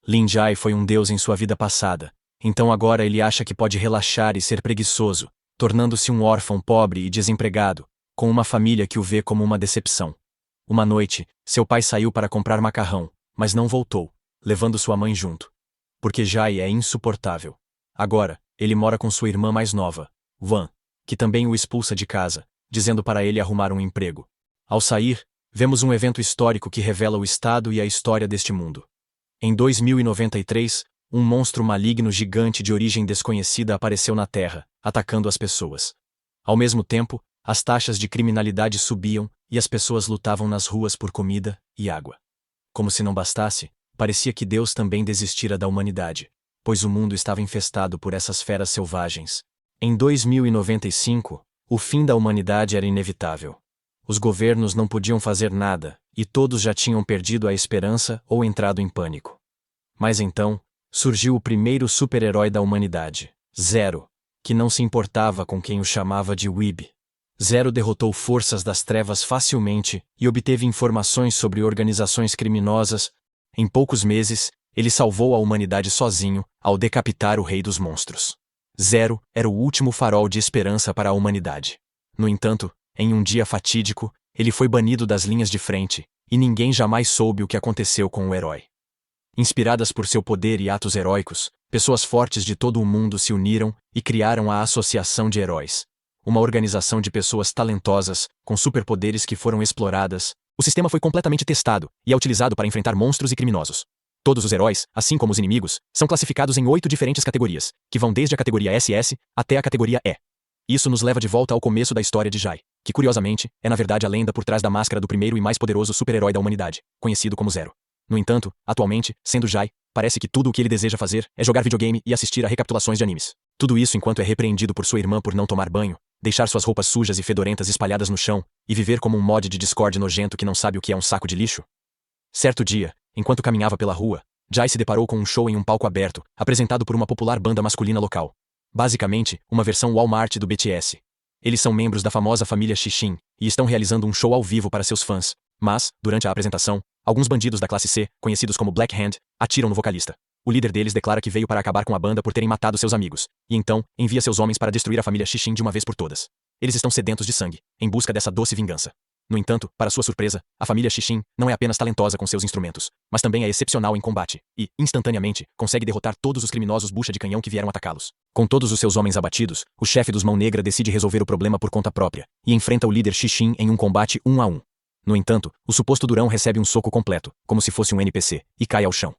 Lin Jai foi um deus em sua vida passada, então agora ele acha que pode relaxar e ser preguiçoso, tornando-se um órfão pobre e desempregado, com uma família que o vê como uma decepção. Uma noite, seu pai saiu para comprar macarrão, mas não voltou, levando sua mãe junto. Porque Jai é insuportável. Agora, ele mora com sua irmã mais nova, Wan, que também o expulsa de casa, dizendo para ele arrumar um emprego. Ao sair, vemos um evento histórico que revela o estado e a história deste mundo. Em 2093, um monstro maligno gigante de origem desconhecida apareceu na Terra, atacando as pessoas. Ao mesmo tempo, as taxas de criminalidade subiam e as pessoas lutavam nas ruas por comida e água. Como se não bastasse, parecia que Deus também desistira da humanidade, pois o mundo estava infestado por essas feras selvagens. Em 2095, o fim da humanidade era inevitável. Os governos não podiam fazer nada, e todos já tinham perdido a esperança ou entrado em pânico. Mas então, surgiu o primeiro super-herói da humanidade, Zero, que não se importava com quem o chamava de Weeb. Zero derrotou forças das trevas facilmente e obteve informações sobre organizações criminosas. Em poucos meses, ele salvou a humanidade sozinho ao decapitar o rei dos monstros. Zero era o último farol de esperança para a humanidade. No entanto, em um dia fatídico, ele foi banido das linhas de frente, e ninguém jamais soube o que aconteceu com o herói. Inspiradas por seu poder e atos heróicos, pessoas fortes de todo o mundo se uniram e criaram a Associação de Heróis, uma organização de pessoas talentosas, com superpoderes que foram exploradas. O sistema foi completamente testado e é utilizado para enfrentar monstros e criminosos. Todos os heróis, assim como os inimigos, são classificados em 8 diferentes categorias, que vão desde a categoria SS até a categoria E. Isso nos leva de volta ao começo da história de Jai, que curiosamente é na verdade a lenda por trás da máscara do primeiro e mais poderoso super-herói da humanidade, conhecido como Zero. No entanto, atualmente, sendo Jai, parece que tudo o que ele deseja fazer é jogar videogame e assistir a recapitulações de animes. Tudo isso enquanto é repreendido por sua irmã por não tomar banho, deixar suas roupas sujas e fedorentas espalhadas no chão, e viver como um mod de Discord nojento que não sabe o que é um saco de lixo. Certo dia, enquanto caminhava pela rua, Jai se deparou com um show em um palco aberto, apresentado por uma popular banda masculina local. Basicamente, uma versão Walmart do BTS. Eles são membros da famosa família Xixin, e estão realizando um show ao vivo para seus fãs. Mas, durante a apresentação, alguns bandidos da classe C, conhecidos como Black Hand, atiram no vocalista. O líder deles declara que veio para acabar com a banda por terem matado seus amigos, e então, envia seus homens para destruir a família Xixin de uma vez por todas. Eles estão sedentos de sangue, em busca dessa doce vingança. No entanto, para sua surpresa, a família Xixin não é apenas talentosa com seus instrumentos, mas também é excepcional em combate, e, instantaneamente, consegue derrotar todos os criminosos bucha de canhão que vieram atacá-los. Com todos os seus homens abatidos, o chefe dos Mão Negra decide resolver o problema por conta própria, e enfrenta o líder Xixin em um combate 1 a 1. No entanto, o suposto durão recebe um soco completo, como se fosse um NPC, e cai ao chão.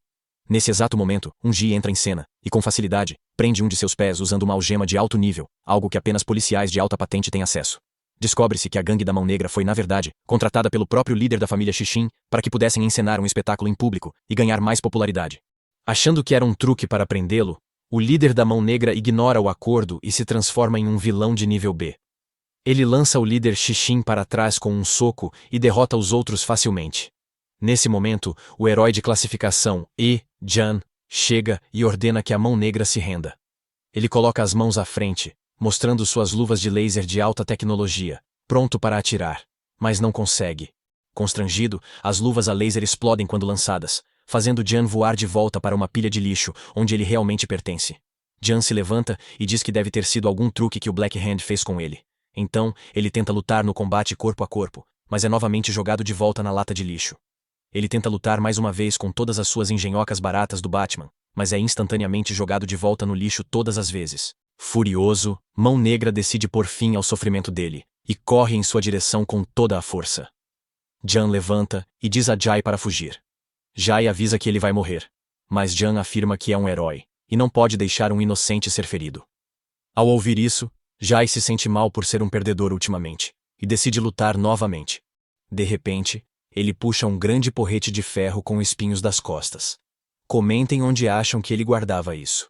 Nesse exato momento, um Ji entra em cena, e com facilidade, prende um de seus pés usando uma algema de alto nível, algo que apenas policiais de alta patente têm acesso. Descobre-se que a gangue da Mão Negra foi, na verdade, contratada pelo próprio líder da família Xixin para que pudessem encenar um espetáculo em público e ganhar mais popularidade. Achando que era um truque para prendê-lo, o líder da Mão Negra ignora o acordo e se transforma em um vilão de nível B. Ele lança o líder Xixin para trás com um soco e derrota os outros facilmente. Nesse momento, o herói de classificação E, Jan, chega e ordena que a Mão Negra se renda. Ele coloca as mãos à frente, mostrando suas luvas de laser de alta tecnologia, pronto para atirar, mas não consegue. Constrangido, as luvas a laser explodem quando lançadas, fazendo Jan voar de volta para uma pilha de lixo, onde ele realmente pertence. Jan se levanta e diz que deve ter sido algum truque que o Black Hand fez com ele. Então, ele tenta lutar no combate corpo a corpo, mas é novamente jogado de volta na lata de lixo. Ele tenta lutar mais uma vez com todas as suas engenhocas baratas do Batman, mas é instantaneamente jogado de volta no lixo todas as vezes. Furioso, Mão Negra decide pôr fim ao sofrimento dele, e corre em sua direção com toda a força. Jan levanta e diz a Jai para fugir. Jai avisa que ele vai morrer, mas Jan afirma que é um herói, e não pode deixar um inocente ser ferido. Ao ouvir isso, Jai se sente mal por ser um perdedor ultimamente, e decide lutar novamente. De repente, ele puxa um grande porrete de ferro com espinhos das costas. Comentem onde acham que ele guardava isso.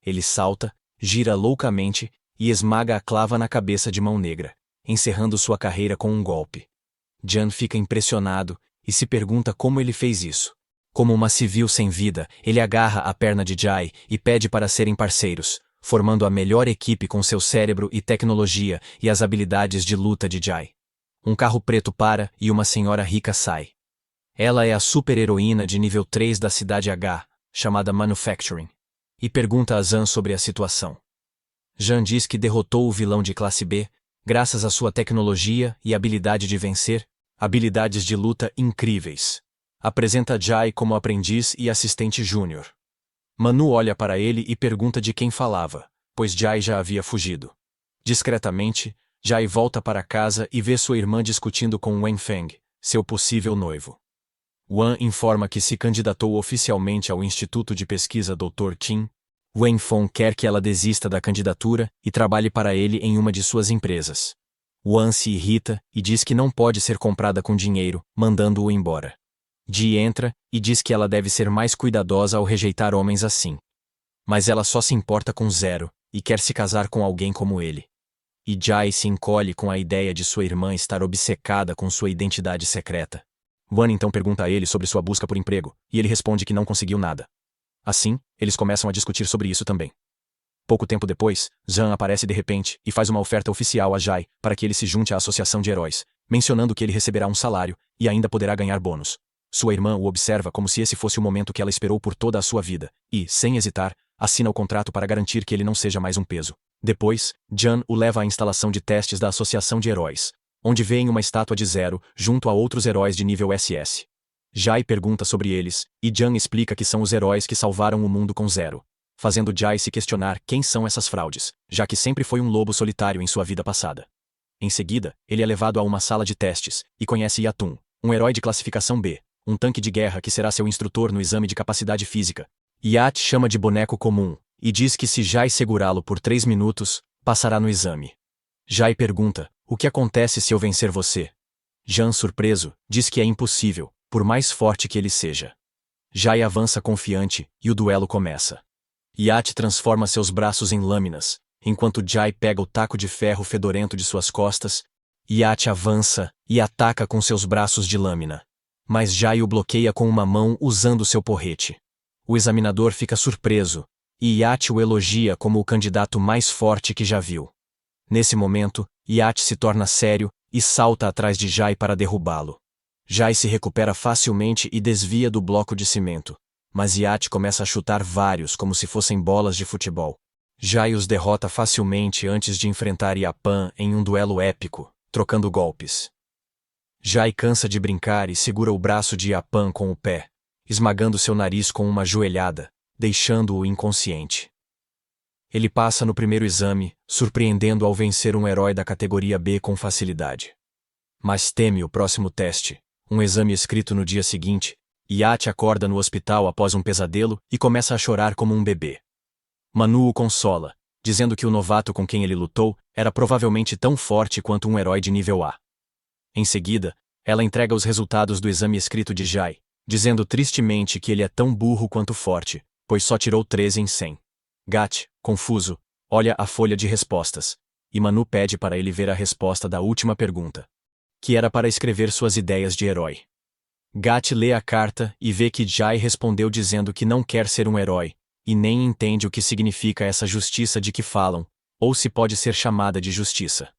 Ele salta, gira loucamente e esmaga a clava na cabeça de Mão Negra, encerrando sua carreira com um golpe. Jan fica impressionado e se pergunta como ele fez isso. Como uma civil sem vida, ele agarra a perna de Jai e pede para serem parceiros, formando a melhor equipe com seu cérebro e tecnologia e as habilidades de luta de Jai. Um carro preto para e uma senhora rica sai. Ela é a super-heroína de nível 3 da Cidade H, chamada Manufacturing, e pergunta a Zhan sobre a situação. Zhan diz que derrotou o vilão de classe B, graças à sua tecnologia e habilidade de vencer, habilidades de luta incríveis. Apresenta Jai como aprendiz e assistente júnior. Manu olha para ele e pergunta de quem falava, pois Jai já havia fugido. Discretamente, Jai volta para casa e vê sua irmã discutindo com Wenfeng, seu possível noivo. Wan informa que se candidatou oficialmente ao Instituto de Pesquisa Dr. Qin. Wenfeng quer que ela desista da candidatura e trabalhe para ele em uma de suas empresas. Wan se irrita e diz que não pode ser comprada com dinheiro, mandando-o embora. Ji entra e diz que ela deve ser mais cuidadosa ao rejeitar homens assim. Mas ela só se importa com Zero e quer se casar com alguém como ele. E Jai se encolhe com a ideia de sua irmã estar obcecada com sua identidade secreta. Wan então pergunta a ele sobre sua busca por emprego, e ele responde que não conseguiu nada. Assim, eles começam a discutir sobre isso também. Pouco tempo depois, Zhan aparece de repente e faz uma oferta oficial a Jai para que ele se junte à associação de heróis, mencionando que ele receberá um salário e ainda poderá ganhar bônus. Sua irmã o observa como se esse fosse o momento que ela esperou por toda a sua vida, e, sem hesitar, assina o contrato para garantir que ele não seja mais um peso. Depois, Jan o leva à instalação de testes da Associação de Heróis, onde vêem uma estátua de Zero junto a outros heróis de nível SS. Jai pergunta sobre eles, e Jan explica que são os heróis que salvaram o mundo com Zero, fazendo Jai se questionar quem são essas fraudes, já que sempre foi um lobo solitário em sua vida passada. Em seguida, ele é levado a uma sala de testes, e conhece Yatun, um herói de classificação B, um tanque de guerra que será seu instrutor no exame de capacidade física. Yat chama de boneco comum, e diz que se Jai segurá-lo por 3 minutos, passará no exame. Jai pergunta, o que acontece se eu vencer você? Jan, surpreso, diz que é impossível, por mais forte que ele seja. Jai avança confiante, e o duelo começa. Yat transforma seus braços em lâminas, enquanto Jai pega o taco de ferro fedorento de suas costas. Yat avança, e ataca com seus braços de lâmina. Mas Jai o bloqueia com uma mão usando seu porrete. O examinador fica surpreso, e Yat o elogia como o candidato mais forte que já viu. Nesse momento, Yat se torna sério e salta atrás de Jai para derrubá-lo. Jai se recupera facilmente e desvia do bloco de cimento, mas Yat começa a chutar vários como se fossem bolas de futebol. Jai os derrota facilmente antes de enfrentar Yapan em um duelo épico, trocando golpes. Jai cansa de brincar e segura o braço de Yapan com o pé, esmagando seu nariz com uma joelhada, deixando-o inconsciente. Ele passa no primeiro exame, surpreendendo ao vencer um herói da categoria B com facilidade. Mas teme o próximo teste, um exame escrito no dia seguinte. Yat acorda no hospital após um pesadelo e começa a chorar como um bebê. Manu o consola, dizendo que o novato com quem ele lutou era provavelmente tão forte quanto um herói de nível A. Em seguida, ela entrega os resultados do exame escrito de Jai, dizendo tristemente que ele é tão burro quanto forte, pois só tirou 13 em 100. Gat, confuso, olha a folha de respostas, e Manu pede para ele ver a resposta da última pergunta, que era para escrever suas ideias de herói. Gat lê a carta e vê que Jai respondeu dizendo que não quer ser um herói, e nem entende o que significa essa justiça de que falam, ou se pode ser chamada de justiça.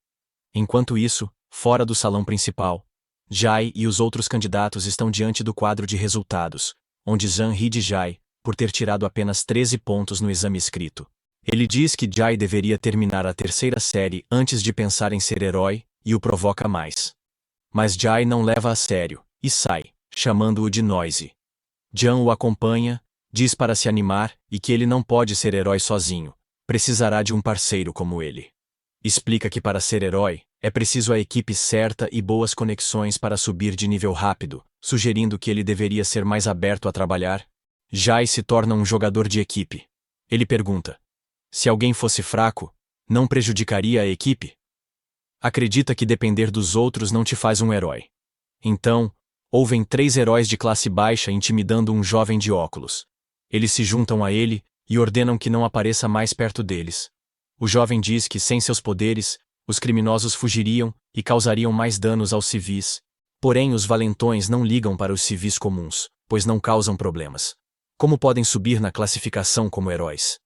Enquanto isso, fora do salão principal, Jai e os outros candidatos estão diante do quadro de resultados, onde Zhan ri de Jai, por ter tirado apenas 13 pontos no exame escrito. Ele diz que Jai deveria terminar a terceira série antes de pensar em ser herói, e o provoca mais. Mas Jai não leva a sério, e sai, chamando-o de Noise. Jan o acompanha, diz para se animar, e que ele não pode ser herói sozinho, precisará de um parceiro como ele. Explica que para ser herói, é preciso a equipe certa e boas conexões para subir de nível rápido, sugerindo que ele deveria ser mais aberto a trabalhar. Jai se torna um jogador de equipe. Ele pergunta: se alguém fosse fraco, não prejudicaria a equipe? Acredita que depender dos outros não te faz um herói. Então, ouvem 3 heróis de classe baixa intimidando um jovem de óculos. Eles se juntam a ele e ordenam que não apareça mais perto deles. O jovem diz que sem seus poderes, os criminosos fugiriam e causariam mais danos aos civis. Porém, os valentões não ligam para os civis comuns, pois não causam problemas. Como podem subir na classificação como heróis?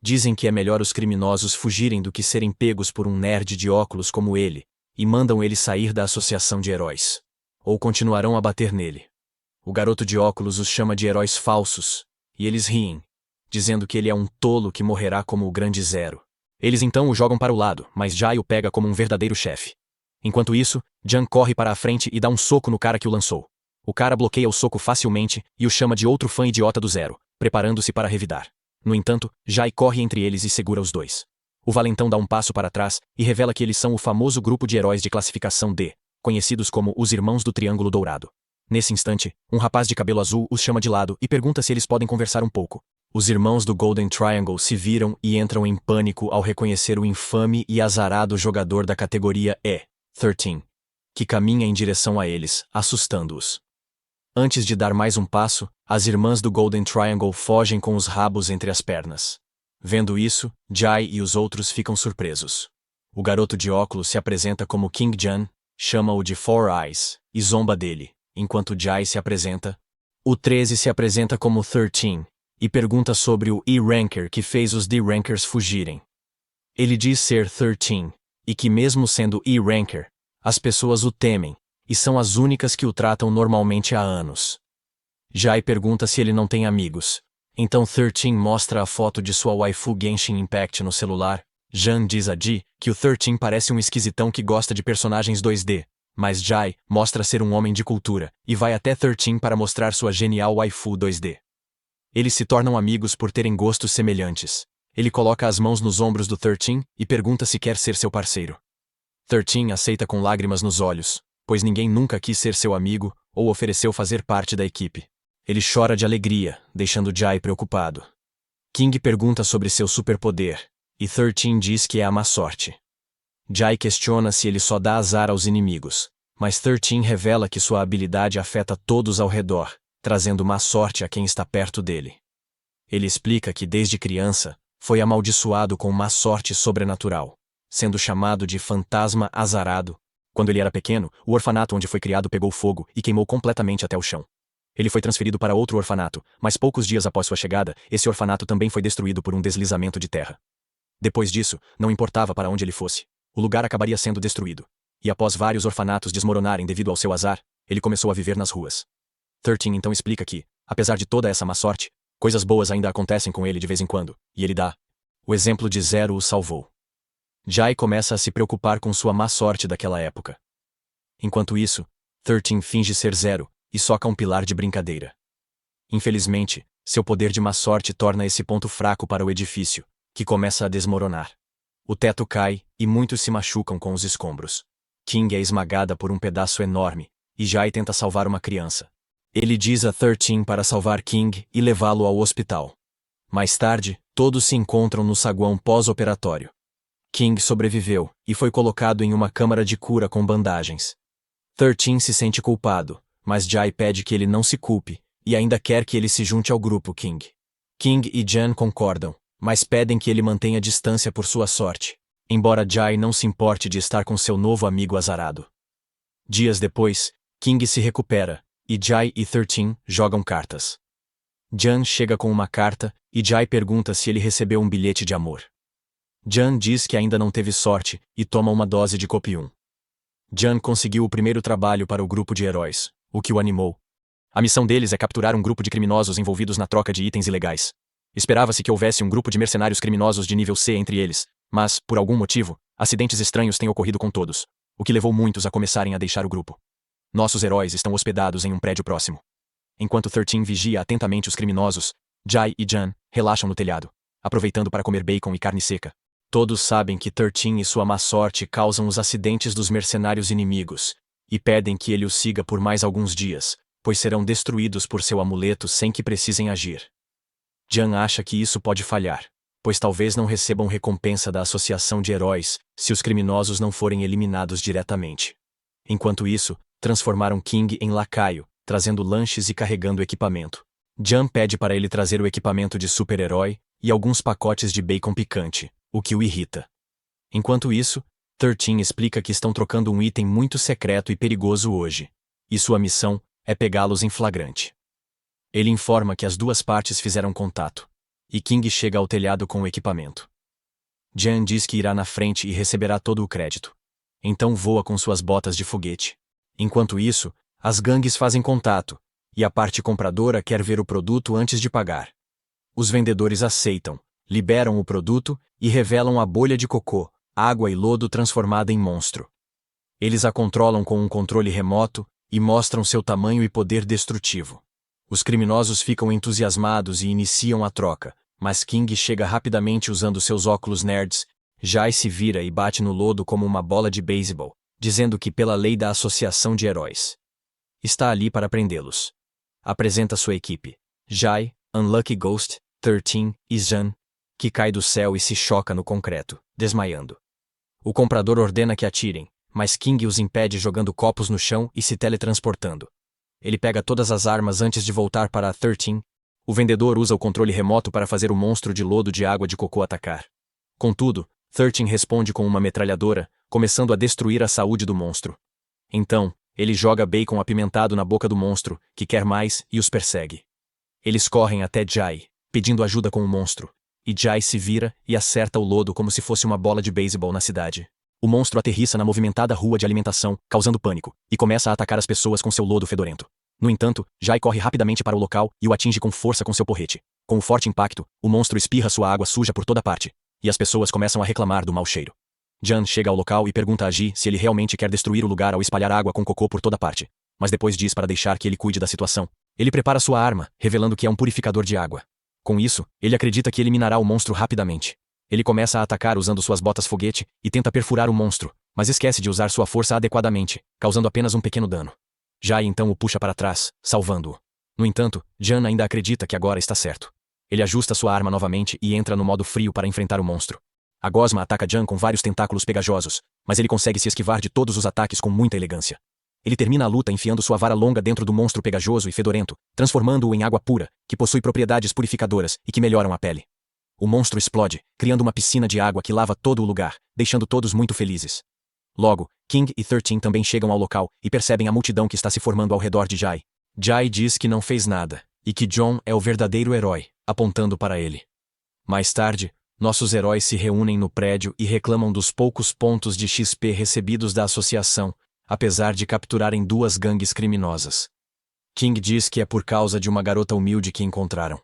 Dizem que é melhor os criminosos fugirem do que serem pegos por um nerd de óculos como ele, e mandam ele sair da associação de heróis. Ou continuarão a bater nele. O garoto de óculos os chama de heróis falsos, e eles riem, dizendo que ele é um tolo que morrerá como o grande Zero. Eles então o jogam para o lado, mas Jai o pega como um verdadeiro chefe. Enquanto isso, Jan corre para a frente e dá um soco no cara que o lançou. O cara bloqueia o soco facilmente e o chama de outro fã idiota do Zero, preparando-se para revidar. No entanto, Jai corre entre eles e segura os dois. O valentão dá um passo para trás e revela que eles são o famoso grupo de heróis de classificação D, conhecidos como os Irmãos do Triângulo Dourado. Nesse instante, um rapaz de cabelo azul os chama de lado e pergunta se eles podem conversar um pouco. Os irmãos do Golden Triangle se viram e entram em pânico ao reconhecer o infame e azarado jogador da categoria E13, que caminha em direção a eles, assustando-os. Antes de dar mais um passo, as irmãs do Golden Triangle fogem com os rabos entre as pernas. Vendo isso, Jai e os outros ficam surpresos. O garoto de óculos se apresenta como King Jan, chama-o de Four Eyes, e zomba dele, enquanto Jai se apresenta. O 13 se apresenta como 13, e pergunta sobre o E-Ranker que fez os D-Rankers fugirem. Ele diz ser 13, e que mesmo sendo E-Ranker, as pessoas o temem, e são as únicas que o tratam normalmente há anos. Jai pergunta se ele não tem amigos. Então 13 mostra a foto de sua waifu Genshin Impact no celular. Jan diz a Ji que o 13 parece um esquisitão que gosta de personagens 2D, mas Jai mostra ser um homem de cultura, e vai até 13 para mostrar sua genial waifu 2D. Eles se tornam amigos por terem gostos semelhantes. Ele coloca as mãos nos ombros do 13 e pergunta se quer ser seu parceiro. 13 aceita com lágrimas nos olhos, pois ninguém nunca quis ser seu amigo ou ofereceu fazer parte da equipe. Ele chora de alegria, deixando Jai preocupado. King pergunta sobre seu superpoder, e 13 diz que é a má sorte. Jai questiona se ele só dá azar aos inimigos, mas 13 revela que sua habilidade afeta todos ao redor, trazendo má sorte a quem está perto dele. Ele explica que desde criança, foi amaldiçoado com má sorte sobrenatural, sendo chamado de fantasma azarado. Quando ele era pequeno, o orfanato onde foi criado pegou fogo e queimou completamente até o chão. Ele foi transferido para outro orfanato, mas poucos dias após sua chegada, esse orfanato também foi destruído por um deslizamento de terra. Depois disso, não importava para onde ele fosse, o lugar acabaria sendo destruído. E após vários orfanatos desmoronarem devido ao seu azar, ele começou a viver nas ruas. 13 então explica que, apesar de toda essa má sorte, coisas boas ainda acontecem com ele de vez em quando, e ele dá. O exemplo de Zero o salvou. Jai começa a se preocupar com sua má sorte daquela época. Enquanto isso, 13 finge ser Zero e soca um pilar de brincadeira. Infelizmente, seu poder de má sorte torna esse ponto fraco para o edifício, que começa a desmoronar. O teto cai e muitos se machucam com os escombros. King é esmagada por um pedaço enorme, e Jai tenta salvar uma criança. Ele diz a 13 para salvar King e levá-lo ao hospital. Mais tarde, todos se encontram no saguão pós-operatório. King sobreviveu e foi colocado em uma câmara de cura com bandagens. 13 se sente culpado, mas Jai pede que ele não se culpe e ainda quer que ele se junte ao grupo King. King e Jan concordam, mas pedem que ele mantenha distância por sua sorte, embora Jai não se importe de estar com seu novo amigo azarado. Dias depois, King se recupera, e Jai e 13 jogam cartas. Jan chega com uma carta, e Jai pergunta se ele recebeu um bilhete de amor. Jan diz que ainda não teve sorte, e toma uma dose de copium. Jan conseguiu o primeiro trabalho para o grupo de heróis, o que o animou. A missão deles é capturar um grupo de criminosos envolvidos na troca de itens ilegais. Esperava-se que houvesse um grupo de mercenários criminosos de nível C entre eles, mas, por algum motivo, acidentes estranhos têm ocorrido com todos, o que levou muitos a começarem a deixar o grupo. Nossos heróis estão hospedados em um prédio próximo. Enquanto 13 vigia atentamente os criminosos, Jai e Jan relaxam no telhado, aproveitando para comer bacon e carne seca. Todos sabem que 13 e sua má sorte causam os acidentes dos mercenários inimigos, e pedem que ele os siga por mais alguns dias, pois serão destruídos por seu amuleto sem que precisem agir. Jan acha que isso pode falhar, pois talvez não recebam recompensa da Associação de Heróis se os criminosos não forem eliminados diretamente. Enquanto isso, transformaram King em lacaio, trazendo lanches e carregando equipamento. Jan pede para ele trazer o equipamento de super-herói e alguns pacotes de bacon picante, o que o irrita. Enquanto isso, 13 explica que estão trocando um item muito secreto e perigoso hoje, e sua missão é pegá-los em flagrante. Ele informa que as duas partes fizeram contato, e King chega ao telhado com o equipamento. Jan diz que irá na frente e receberá todo o crédito. Então voa com suas botas de foguete. Enquanto isso, as gangues fazem contato, e a parte compradora quer ver o produto antes de pagar. Os vendedores aceitam, liberam o produto e revelam a bolha de cocô, água e lodo transformada em monstro. Eles a controlam com um controle remoto e mostram seu tamanho e poder destrutivo. Os criminosos ficam entusiasmados e iniciam a troca, mas King chega rapidamente usando seus óculos nerds. Jai se vira e bate no lodo como uma bola de beisebol, dizendo que pela lei da associação de heróis está ali para prendê-los. Apresenta sua equipe: Jai, Unlucky Ghost, 13 e Zhan, que cai do céu e se choca no concreto, desmaiando. O comprador ordena que atirem, mas King os impede jogando copos no chão e se teletransportando. Ele pega todas as armas antes de voltar para a 13. O vendedor usa o controle remoto para fazer o monstro de lodo de água de cocô atacar. Contudo, 13 responde com uma metralhadora, começando a destruir a saúde do monstro. Então, ele joga bacon apimentado na boca do monstro, que quer mais, e os persegue. Eles correm até Jai, pedindo ajuda com o monstro, e Jai se vira e acerta o lodo como se fosse uma bola de beisebol na cidade. O monstro aterrissa na movimentada rua de alimentação, causando pânico, e começa a atacar as pessoas com seu lodo fedorento. No entanto, Jai corre rapidamente para o local e o atinge com força com seu porrete. Com o forte impacto, o monstro espirra sua água suja por toda parte, e as pessoas começam a reclamar do mau cheiro. Jan chega ao local e pergunta a Ji se ele realmente quer destruir o lugar ao espalhar água com cocô por toda parte, mas depois diz para deixar que ele cuide da situação. Ele prepara sua arma, revelando que é um purificador de água. Com isso, ele acredita que eliminará o monstro rapidamente. Ele começa a atacar usando suas botas foguete e tenta perfurar o monstro, mas esquece de usar sua força adequadamente, causando apenas um pequeno dano. Jai então o puxa para trás, salvando-o. No entanto, Jan ainda acredita que agora está certo. Ele ajusta sua arma novamente e entra no modo frio para enfrentar o monstro. A gosma ataca Jan com vários tentáculos pegajosos, mas ele consegue se esquivar de todos os ataques com muita elegância. Ele termina a luta enfiando sua vara longa dentro do monstro pegajoso e fedorento, transformando-o em água pura, que possui propriedades purificadoras e que melhoram a pele. O monstro explode, criando uma piscina de água que lava todo o lugar, deixando todos muito felizes. Logo, King e 13 também chegam ao local e percebem a multidão que está se formando ao redor de Jai. Jai diz que não fez nada, e que John é o verdadeiro herói, apontando para ele. Mais tarde, nossos heróis se reúnem no prédio e reclamam dos poucos pontos de XP recebidos da associação, apesar de capturarem duas gangues criminosas. King diz que é por causa de uma garota humilde que encontraram.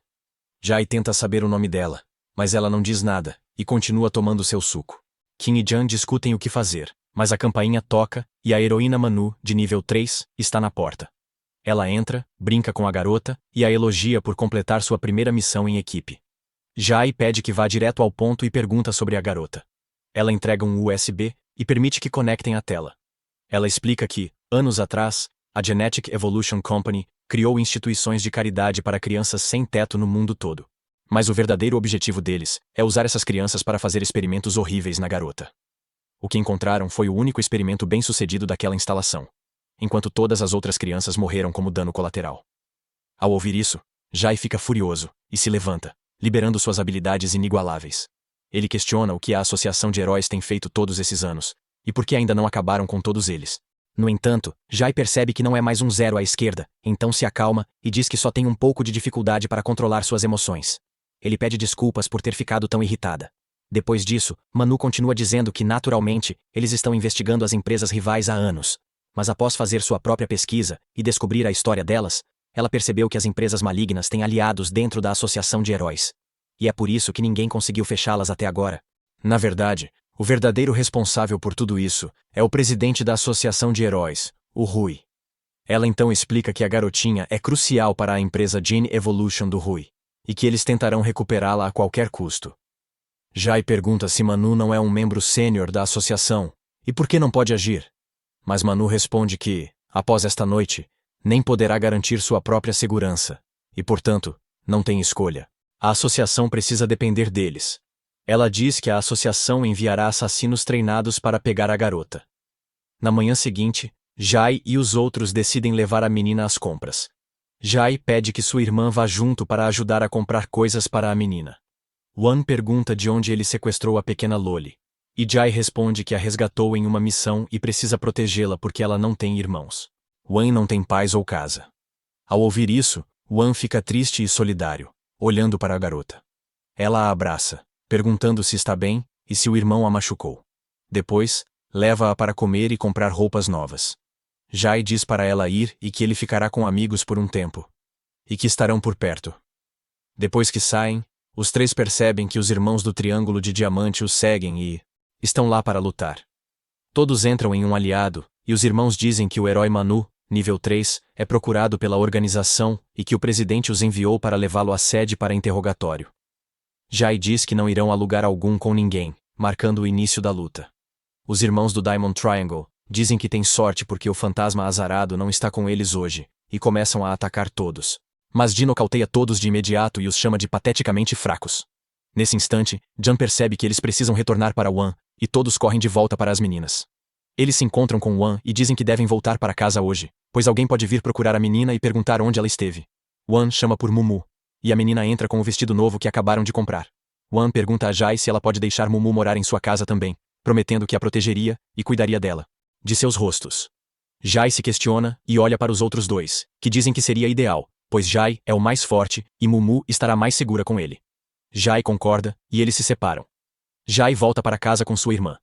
Jai tenta saber o nome dela, mas ela não diz nada, e continua tomando seu suco. King e Jan discutem o que fazer, mas a campainha toca, e a heroína Manu, de nível 3, está na porta. Ela entra, brinca com a garota, e a elogia por completar sua primeira missão em equipe. Jai pede que vá direto ao ponto e pergunta sobre a garota. Ela entrega um USB e permite que conectem a tela. Ela explica que, anos atrás, a Genetic Evolution Company criou instituições de caridade para crianças sem teto no mundo todo. Mas o verdadeiro objetivo deles é usar essas crianças para fazer experimentos horríveis na garota. O que encontraram foi o único experimento bem-sucedido daquela instalação, enquanto todas as outras crianças morreram como dano colateral. Ao ouvir isso, Jai fica furioso e se levanta, liberando suas habilidades inigualáveis. Ele questiona o que a Associação de Heróis tem feito todos esses anos, e por que ainda não acabaram com todos eles. No entanto, Jai percebe que não é mais um zero à esquerda, então se acalma e diz que só tem um pouco de dificuldade para controlar suas emoções. Ele pede desculpas por ter ficado tão irritada. Depois disso, Manu continua dizendo que, naturalmente, eles estão investigando as empresas rivais há anos. Mas após fazer sua própria pesquisa e descobrir a história delas, ela percebeu que as empresas malignas têm aliados dentro da Associação de Heróis. E é por isso que ninguém conseguiu fechá-las até agora. Na verdade, o verdadeiro responsável por tudo isso é o presidente da Associação de Heróis, o Rui. Ela então explica que a garotinha é crucial para a empresa Gene Evolution do Rui, e que eles tentarão recuperá-la a qualquer custo. Jai pergunta se Manu não é um membro sênior da associação, e por que não pode agir. Mas Manu responde que, após esta noite, nem poderá garantir sua própria segurança, e portanto, não tem escolha. A associação precisa depender deles. Ela diz que a associação enviará assassinos treinados para pegar a garota. Na manhã seguinte, Jai e os outros decidem levar a menina às compras. Jai pede que sua irmã vá junto para ajudar a comprar coisas para a menina. Wan pergunta de onde ele sequestrou a pequena Loli, e Jai responde que a resgatou em uma missão e precisa protegê-la porque ela não tem irmãos. Wan não tem pais ou casa. Ao ouvir isso, Wan fica triste e solidário, olhando para a garota. Ela a abraça, perguntando se está bem e se o irmão a machucou. Depois, leva-a para comer e comprar roupas novas. Jai diz para ela ir e que ele ficará com amigos por um tempo. E que estarão por perto. Depois que saem, os três percebem que os irmãos do Triângulo de Diamante os seguem e estão lá para lutar. Todos entram em um aliado, e os irmãos dizem que o herói Manu, nível 3, é procurado pela organização e que o presidente os enviou para levá-lo à sede para interrogatório. Jai diz que não irão a lugar algum com ninguém, marcando o início da luta. Os irmãos do Diamond Triangle dizem que têm sorte porque o fantasma azarado não está com eles hoje, e começam a atacar todos. Mas Ji nocauteia todos de imediato e os chama de pateticamente fracos. Nesse instante, Jan percebe que eles precisam retornar para Wan, e todos correm de volta para as meninas. Eles se encontram com Wan e dizem que devem voltar para casa hoje, pois alguém pode vir procurar a menina e perguntar onde ela esteve. Wan chama por Mumu, e a menina entra com o vestido novo que acabaram de comprar. Wan pergunta a Jai se ela pode deixar Mumu morar em sua casa também, prometendo que a protegeria e cuidaria dela. De seus rostos. Jai se questiona e olha para os outros dois, que dizem que seria ideal, pois Jai é o mais forte e Mumu estará mais segura com ele. Jai concorda e eles se separam. Jai volta para casa com sua irmã.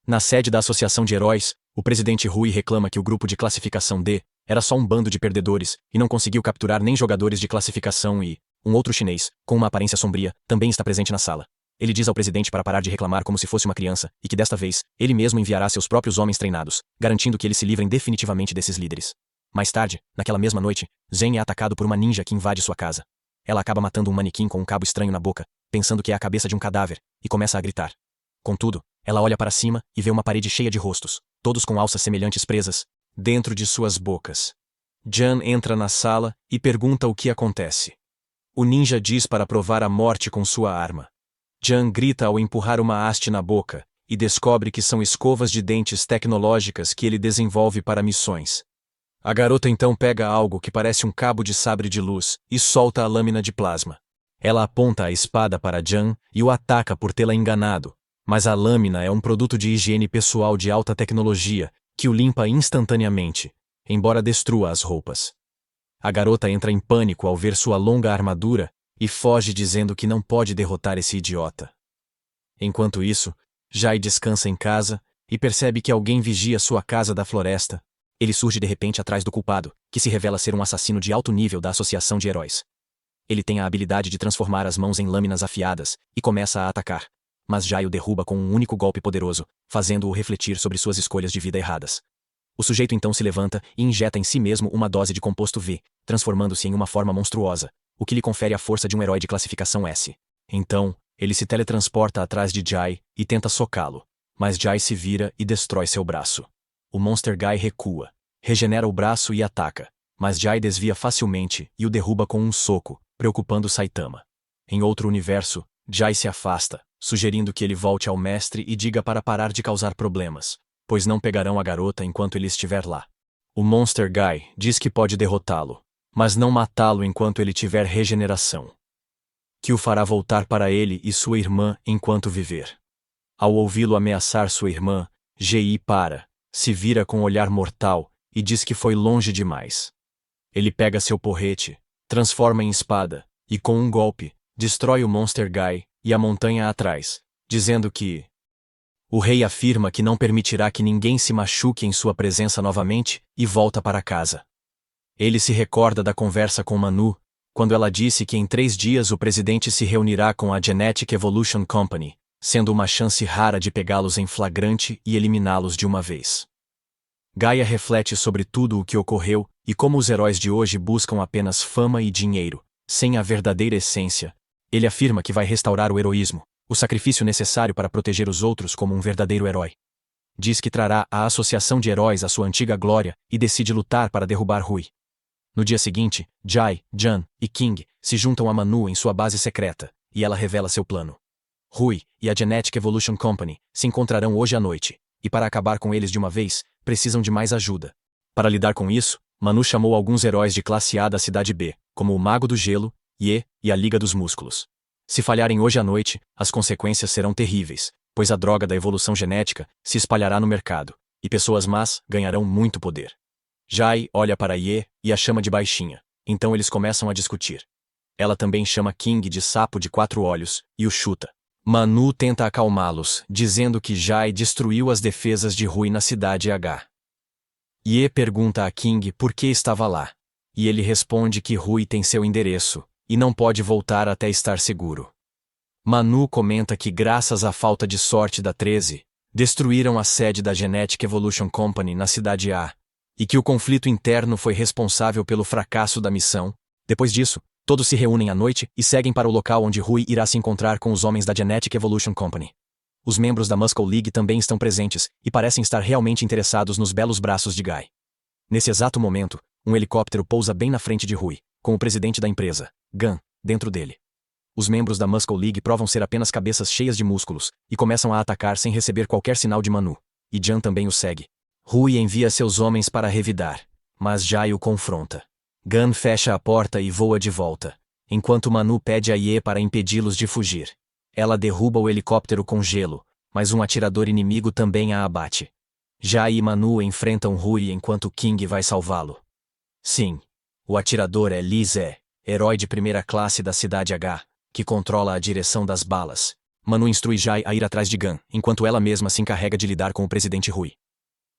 Na sede da Associação de Heróis, o presidente Rui reclama que o grupo de classificação D era só um bando de perdedores e não conseguiu capturar nem jogadores de classificação e um outro chinês, com uma aparência sombria, também está presente na sala. Ele diz ao presidente para parar de reclamar como se fosse uma criança e que desta vez, ele mesmo enviará seus próprios homens treinados, garantindo que eles se livrem definitivamente desses líderes. Mais tarde, naquela mesma noite, Zen é atacado por uma ninja que invade sua casa. Ela acaba matando um manequim com um cabo estranho na boca, pensando que é a cabeça de um cadáver, e começa a gritar. Contudo, ela olha para cima e vê uma parede cheia de rostos, todos com alças semelhantes presas dentro de suas bocas. Jan entra na sala e pergunta o que acontece. O ninja diz para provar a morte com sua arma. Jan grita ao empurrar uma haste na boca, e descobre que são escovas de dentes tecnológicas que ele desenvolve para missões. A garota então pega algo que parece um cabo de sabre de luz e solta a lâmina de plasma. Ela aponta a espada para Jan e o ataca por tê-la enganado, mas a lâmina é um produto de higiene pessoal de alta tecnologia que o limpa instantaneamente, embora destrua as roupas. A garota entra em pânico ao ver sua longa armadura e foge dizendo que não pode derrotar esse idiota. Enquanto isso, Jai descansa em casa e percebe que alguém vigia sua casa da floresta. Ele surge de repente atrás do culpado, que se revela ser um assassino de alto nível da Associação de Heróis. Ele tem a habilidade de transformar as mãos em lâminas afiadas e começa a atacar, mas Jai o derruba com um único golpe poderoso, fazendo-o refletir sobre suas escolhas de vida erradas. O sujeito então se levanta e injeta em si mesmo uma dose de composto V, transformando-se em uma forma monstruosa, o que lhe confere a força de um herói de classificação S. Então, ele se teletransporta atrás de Jai e tenta socá-lo, mas Jai se vira e destrói seu braço. O Monster Guy recua, regenera o braço e ataca, mas Jai desvia facilmente e o derruba com um soco, preocupando Saitama. Em outro universo, Jai se afasta, sugerindo que ele volte ao mestre e diga para parar de causar problemas, pois não pegarão a garota enquanto ele estiver lá. O Monster Guy diz que pode derrotá-lo, mas não matá-lo enquanto ele tiver regeneração, que o fará voltar para ele e sua irmã enquanto viver. Ao ouvi-lo ameaçar sua irmã, Gi para, se vira com olhar mortal e diz que foi longe demais. Ele pega seu porrete, transforma em espada e, com um golpe, destrói o Monster Guy e a montanha atrás, dizendo que o rei afirma que não permitirá que ninguém se machuque em sua presença novamente e volta para casa. Ele se recorda da conversa com Manu, quando ela disse que em 3 dias o presidente se reunirá com a Genetic Evolution Company, sendo uma chance rara de pegá-los em flagrante e eliminá-los de uma vez. Gaia reflete sobre tudo o que ocorreu e como os heróis de hoje buscam apenas fama e dinheiro, sem a verdadeira essência. Ele afirma que vai restaurar o heroísmo, o sacrifício necessário para proteger os outros como um verdadeiro herói. Diz que trará a Associação de Heróis à sua antiga glória e decide lutar para derrubar Rui. No dia seguinte, Jai, Jan e King se juntam a Manu em sua base secreta, e ela revela seu plano. Rui e a Genetic Evolution Company se encontrarão hoje à noite, e para acabar com eles de uma vez, precisam de mais ajuda. Para lidar com isso, Manu chamou alguns heróis de classe A da cidade B, como o Mago do Gelo, Ye e a Liga dos Músculos. Se falharem hoje à noite, as consequências serão terríveis, pois a droga da evolução genética se espalhará no mercado, e pessoas más ganharão muito poder. Jai olha para Ye e a chama de baixinha, então eles começam a discutir. Ela também chama King de sapo de 4 olhos e o chuta. Manu tenta acalmá-los, dizendo que Jai destruiu as defesas de Rui na cidade H. Ye pergunta a King por que estava lá, e ele responde que Rui tem seu endereço, e não pode voltar até estar seguro. Manu comenta que graças à falta de sorte da 13, destruíram a sede da Genetic Evolution Company na cidade A, e que o conflito interno foi responsável pelo fracasso da missão. Depois disso, todos se reúnem à noite e seguem para o local onde Rui irá se encontrar com os homens da Genetic Evolution Company. Os membros da Muscle League também estão presentes e parecem estar realmente interessados nos belos braços de Guy. Nesse exato momento, um helicóptero pousa bem na frente de Rui, com o presidente da empresa, Gunn, dentro dele. Os membros da Muscle League provam ser apenas cabeças cheias de músculos e começam a atacar sem receber qualquer sinal de Manu, e Jan também o segue. Rui envia seus homens para revidar, mas Jai o confronta. Gunn fecha a porta e voa de volta, enquanto Manu pede a Ye para impedi-los de fugir. Ela derruba o helicóptero com gelo, mas um atirador inimigo também a abate. Jai e Manu enfrentam Rui enquanto King vai salvá-lo. Sim, o atirador é Lee Ze, herói de primeira classe da Cidade H, que controla a direção das balas. Manu instrui Jai a ir atrás de Gunn, enquanto ela mesma se encarrega de lidar com o presidente Rui.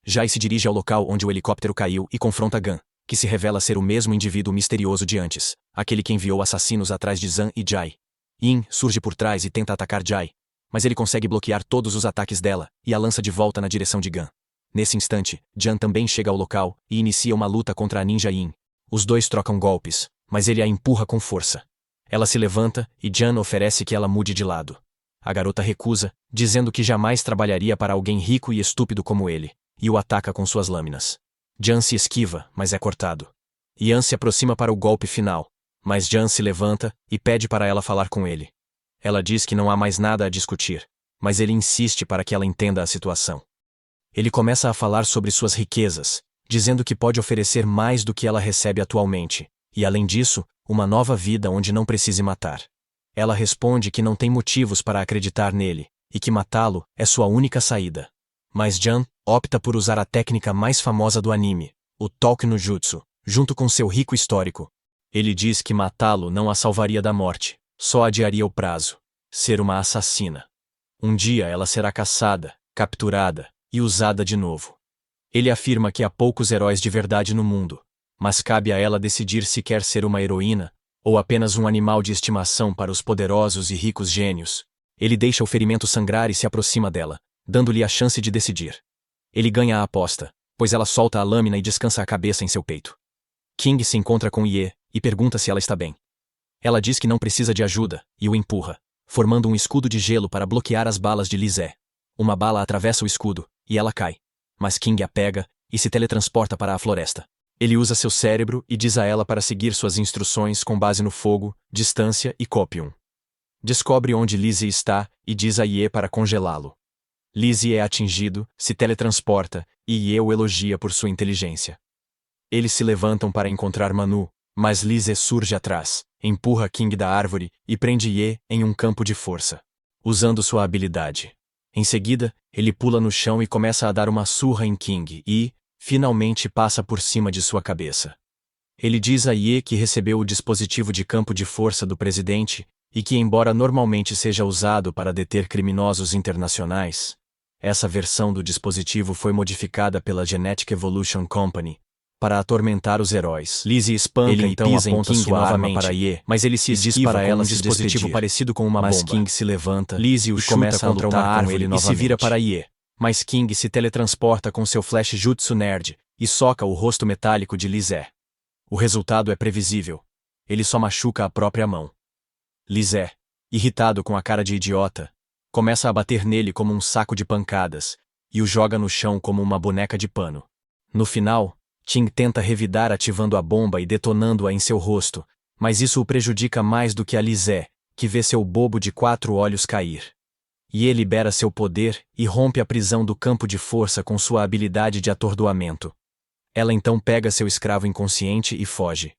Jai se dirige ao local onde o helicóptero caiu e confronta Gunn, que se revela ser o mesmo indivíduo misterioso de antes, aquele que enviou assassinos atrás de Zan e Jai. Yin surge por trás e tenta atacar Jai, mas ele consegue bloquear todos os ataques dela e a lança de volta na direção de Gunn. Nesse instante, Jan também chega ao local e inicia uma luta contra a ninja Yin. Os dois trocam golpes, mas ele a empurra com força. Ela se levanta e Jan oferece que ela mude de lado. A garota recusa, dizendo que jamais trabalharia para alguém rico e estúpido como ele, e o ataca com suas lâminas. Jan se esquiva, mas é cortado. Yan se aproxima para o golpe final, mas Jan se levanta e pede para ela falar com ele. Ela diz que não há mais nada a discutir, mas ele insiste para que ela entenda a situação. Ele começa a falar sobre suas riquezas, dizendo que pode oferecer mais do que ela recebe atualmente, e além disso, uma nova vida onde não precise matar. Ela responde que não tem motivos para acreditar nele, e que matá-lo é sua única saída. Mas Jan opta por usar a técnica mais famosa do anime, o Talk no Jutsu, junto com seu rico histórico. Ele diz que matá-lo não a salvaria da morte, só adiaria o prazo. Ser uma assassina. Um dia ela será caçada, capturada e usada de novo. Ele afirma que há poucos heróis de verdade no mundo, mas cabe a ela decidir se quer ser uma heroína ou apenas um animal de estimação para os poderosos e ricos gênios. Ele deixa o ferimento sangrar e se aproxima dela, dando-lhe a chance de decidir. Ele ganha a aposta, pois ela solta a lâmina e descansa a cabeça em seu peito. King se encontra com Ye e pergunta se ela está bem. Ela diz que não precisa de ajuda e o empurra, formando um escudo de gelo para bloquear as balas de Lizé. Uma bala atravessa o escudo e ela cai, mas King a pega e se teletransporta para a floresta. Ele usa seu cérebro e diz a ela para seguir suas instruções com base no fogo, distância e copium. Descobre onde Lizzie está e diz a Ye para congelá-lo. Lizzie é atingido, se teletransporta e Ye o elogia por sua inteligência. Eles se levantam para encontrar Manu, mas Lizzie surge atrás, empurra King da árvore e prende Ye em um campo de força, usando sua habilidade. Em seguida, ele pula no chão e começa a dar uma surra em King e, finalmente, passa por cima de sua cabeça. Ele diz a Ye que recebeu o dispositivo de campo de força do presidente e que, embora normalmente seja usado para deter criminosos internacionais, essa versão do dispositivo foi modificada pela Genetic Evolution Company para atormentar os heróis. Lizzie espanca ele então pisa aponta King sua arma para Ye, mas ele se esquiva para ela um dispositivo parecido com uma bomba. King se levanta, Lizzie o começa contra uma árvore e se vira para Ye. Mas King se teletransporta com seu flash jutsu nerd e soca o rosto metálico de Lizé. O resultado é previsível. Ele só machuca a própria mão. Lizé, irritado com a cara de idiota, começa a bater nele como um saco de pancadas e o joga no chão como uma boneca de pano. No final, Ting tenta revidar ativando a bomba e detonando-a em seu rosto, mas isso o prejudica mais do que a Lizé, que vê seu bobo de 4 olhos cair. Ye libera seu poder e rompe a prisão do campo de força com sua habilidade de atordoamento. Ela então pega seu escravo inconsciente e foge.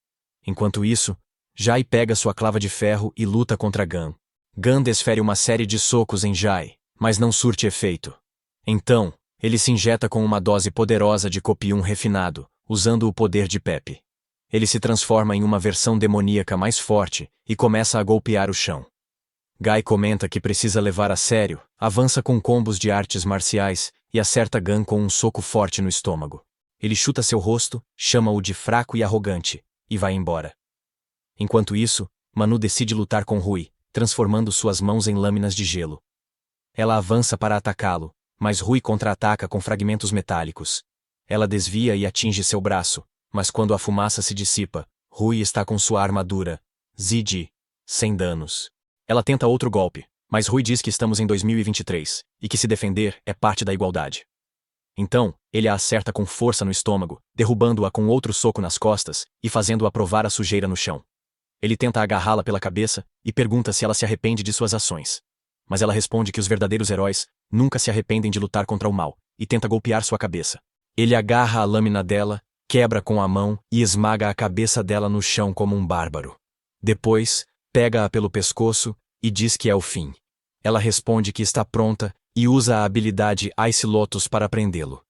Enquanto isso, Jai pega sua clava de ferro e luta contra Gun. Gun desfere uma série de socos em Jai, mas não surte efeito. Então, ele se injeta com uma dose poderosa de copium refinado, usando o poder de Pepe. Ele se transforma em uma versão demoníaca mais forte e começa a golpear o chão. Guy comenta que precisa levar a sério, avança com combos de artes marciais e acerta Gun com um soco forte no estômago. Ele chuta seu rosto, chama-o de fraco e arrogante, e vai embora. Enquanto isso, Manu decide lutar com Rui, transformando suas mãos em lâminas de gelo. Ela avança para atacá-lo, mas Rui contra-ataca com fragmentos metálicos. Ela desvia e atinge seu braço, mas quando a fumaça se dissipa, Rui está com sua armadura, ZD, sem danos. Ela tenta outro golpe, mas Rui diz que estamos em 2023, e que se defender é parte da igualdade. Então, ele a acerta com força no estômago, derrubando-a com outro soco nas costas e fazendo-a provar a sujeira no chão. Ele tenta agarrá-la pela cabeça e pergunta se ela se arrepende de suas ações. Mas ela responde que os verdadeiros heróis nunca se arrependem de lutar contra o mal, e tenta golpear sua cabeça. Ele agarra a lâmina dela, quebra com a mão e esmaga a cabeça dela no chão como um bárbaro. Depois, pega-a pelo pescoço e diz que é o fim. Ela responde que está pronta e usa a habilidade Ice Lotus para prendê-lo.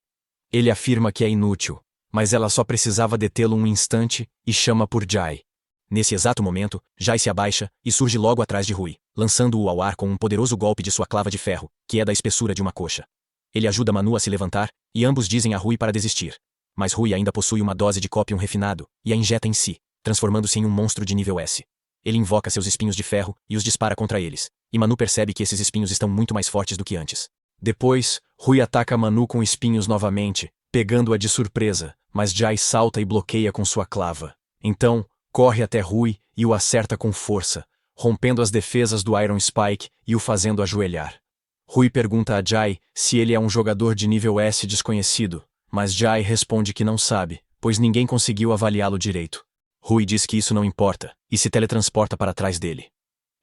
Ele afirma que é inútil, mas ela só precisava detê-lo um instante e chama por Jai. Nesse exato momento, Jai se abaixa e surge logo atrás de Rui, lançando-o ao ar com um poderoso golpe de sua clava de ferro, que é da espessura de uma coxa. Ele ajuda Manu a se levantar, e ambos dizem a Rui para desistir. Mas Rui ainda possui uma dose de Copium refinado, e a injeta em si, transformando-se em um monstro de nível S. Ele invoca seus espinhos de ferro e os dispara contra eles, e Manu percebe que esses espinhos estão muito mais fortes do que antes. Depois, Rui ataca Manu com espinhos novamente, pegando-a de surpresa, mas Jai salta e bloqueia com sua clava. Então, corre até Rui e o acerta com força, rompendo as defesas do Iron Spike e o fazendo ajoelhar. Rui pergunta a Jai se ele é um jogador de nível S desconhecido, mas Jai responde que não sabe, pois ninguém conseguiu avaliá-lo direito. Rui diz que isso não importa, e se teletransporta para trás dele.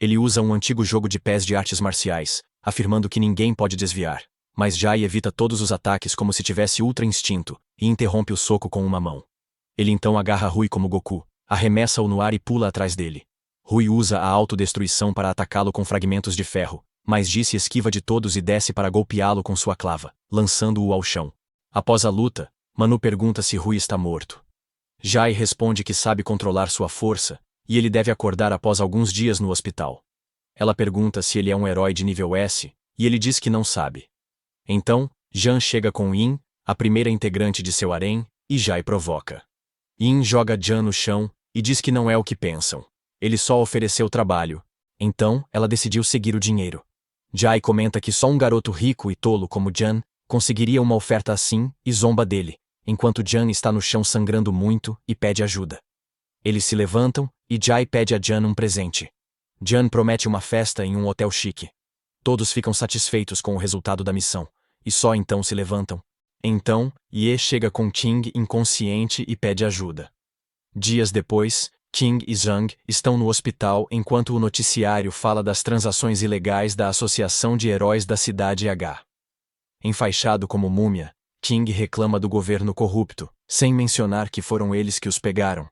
Ele usa um antigo jogo de pés de artes marciais, afirmando que ninguém pode desviar, mas Jai evita todos os ataques como se tivesse ultra instinto, e interrompe o soco com uma mão. Ele então agarra Rui como Goku, arremessa-o no ar e pula atrás dele. Rui usa a autodestruição para atacá-lo com fragmentos de ferro, mas Ji se esquiva de todos e desce para golpeá-lo com sua clava, lançando-o ao chão. Após a luta, Manu pergunta se Rui está morto. Jai responde que sabe controlar sua força, e ele deve acordar após alguns dias no hospital. Ela pergunta se ele é um herói de nível S, e ele diz que não sabe. Então, Jan chega com Yin, a primeira integrante de seu harém, e Jai provoca. Yin joga Jan no chão e diz que não é o que pensam. Ele só ofereceu trabalho. Então, ela decidiu seguir o dinheiro. Jai comenta que só um garoto rico e tolo como Jan conseguiria uma oferta assim e zomba dele, enquanto Jan está no chão sangrando muito e pede ajuda. Eles se levantam e Jai pede a Jan um presente. Jan promete uma festa em um hotel chique. Todos ficam satisfeitos com o resultado da missão, e só então se levantam. Então, Ye chega com Ting inconsciente e pede ajuda. Dias depois, Ting e Zhang estão no hospital enquanto o noticiário fala das transações ilegais da Associação de Heróis da Cidade H. Enfaixado como múmia, Ting reclama do governo corrupto, sem mencionar que foram eles que os pegaram.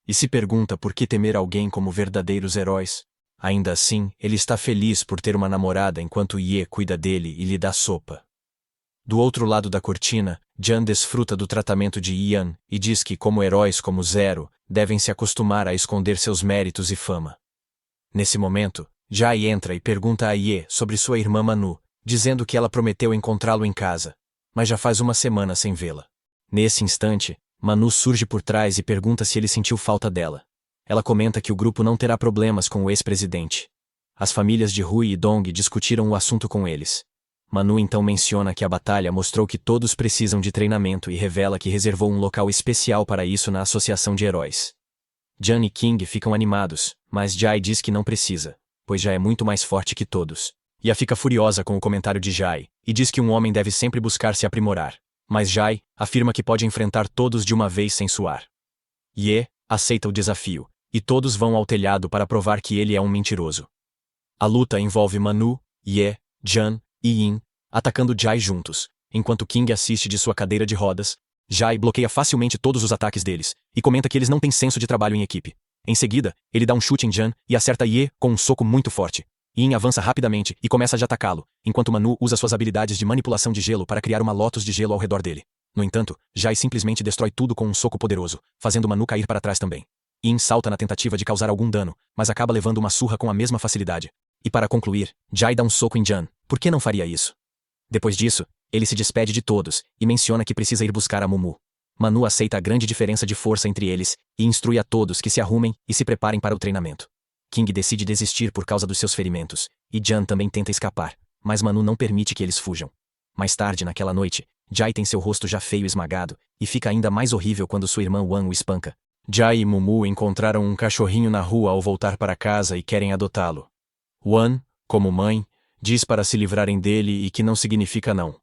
E se pergunta por que temer alguém como verdadeiros heróis. Ainda assim, ele está feliz por ter uma namorada enquanto Ye cuida dele e lhe dá sopa. Do outro lado da cortina, Jan desfruta do tratamento de Ian e diz que, como heróis como Zero, devem se acostumar a esconder seus méritos e fama. Nesse momento, Jai entra e pergunta a Ye sobre sua irmã Manu, dizendo que ela prometeu encontrá-lo em casa, mas já faz uma semana sem vê-la. Nesse instante, Manu surge por trás e pergunta se ele sentiu falta dela. Ela comenta que o grupo não terá problemas com o ex-presidente. As famílias de Rui e Dong discutiram o assunto com eles. Manu então menciona que a batalha mostrou que todos precisam de treinamento e revela que reservou um local especial para isso na Associação de Heróis. Jan e King ficam animados, mas Jai diz que não precisa, pois já é muito mais forte que todos. Ia fica furiosa com o comentário de Jai, e diz que um homem deve sempre buscar se aprimorar. Mas Jai afirma que pode enfrentar todos de uma vez sem suar. Ye aceita o desafio, e todos vão ao telhado para provar que ele é um mentiroso. A luta envolve Manu, Ye, Jan e Yin atacando Jai juntos, enquanto King assiste de sua cadeira de rodas. Jai bloqueia facilmente todos os ataques deles, e comenta que eles não têm senso de trabalho em equipe. Em seguida, ele dá um chute em Jan e acerta Ye com um soco muito forte. Yin avança rapidamente e começa a atacá-lo, enquanto Manu usa suas habilidades de manipulação de gelo para criar uma lotus de gelo ao redor dele. No entanto, Jai simplesmente destrói tudo com um soco poderoso, fazendo Manu cair para trás também. Yin salta na tentativa de causar algum dano, mas acaba levando uma surra com a mesma facilidade. E para concluir, Jai dá um soco em Jan. Por que não faria isso? Depois disso, ele se despede de todos e menciona que precisa ir buscar a Mumu. Manu aceita a grande diferença de força entre eles e instrui a todos que se arrumem e se preparem para o treinamento. King decide desistir por causa dos seus ferimentos, e Jan também tenta escapar, mas Manu não permite que eles fujam. Mais tarde naquela noite, Jai tem seu rosto já feio esmagado, e fica ainda mais horrível quando sua irmã Wan o espanca. Jai e Mumu encontraram um cachorrinho na rua ao voltar para casa e querem adotá-lo. Wan, como mãe, diz para se livrarem dele e que não significa não.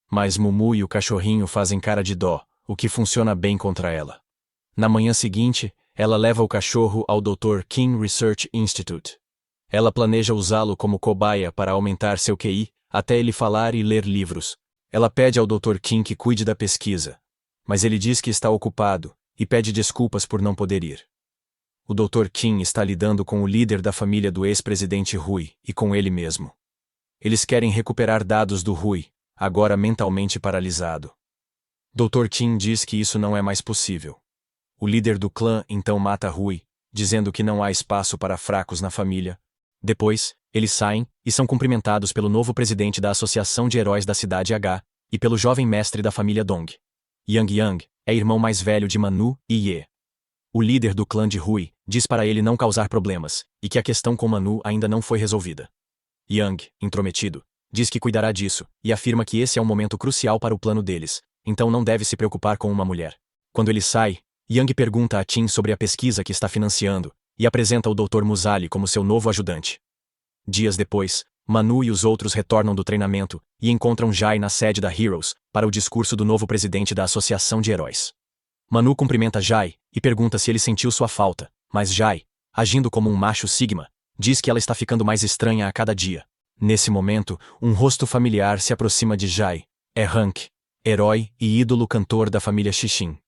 Mas Mumu e o cachorrinho fazem cara de dó, o que funciona bem contra ela. Na manhã seguinte, ela leva o cachorro ao Dr. King Research Institute. Ela planeja usá-lo como cobaia para aumentar seu QI, até ele falar e ler livros. Ela pede ao Dr. King que cuide da pesquisa. Mas ele diz que está ocupado, e pede desculpas por não poder ir. O Dr. King está lidando com o líder da família do ex-presidente Rui, e com ele mesmo. Eles querem recuperar dados do Rui, agora mentalmente paralisado. Dr. King diz que isso não é mais possível. O líder do clã então mata Rui, dizendo que não há espaço para fracos na família. Depois, eles saem e são cumprimentados pelo novo presidente da Associação de Heróis da Cidade H e pelo jovem mestre da família Dong. Yang é irmão mais velho de Manu e Ye. O líder do clã de Rui diz para ele não causar problemas e que a questão com Manu ainda não foi resolvida. Yang, intrometido, diz que cuidará disso e afirma que esse é um momento crucial para o plano deles, então não deve se preocupar com uma mulher. Quando ele sai, Yang pergunta a Tim sobre a pesquisa que está financiando e apresenta o Dr. Musali como seu novo ajudante. Dias depois, Manu e os outros retornam do treinamento e encontram Jai na sede da Heroes para o discurso do novo presidente da Associação de Heróis. Manu cumprimenta Jai e pergunta se ele sentiu sua falta, mas Jai, agindo como um macho Sigma, diz que ela está ficando mais estranha a cada dia. Nesse momento, um rosto familiar se aproxima de Jai. É Hank, herói e ídolo cantor da família Xixin.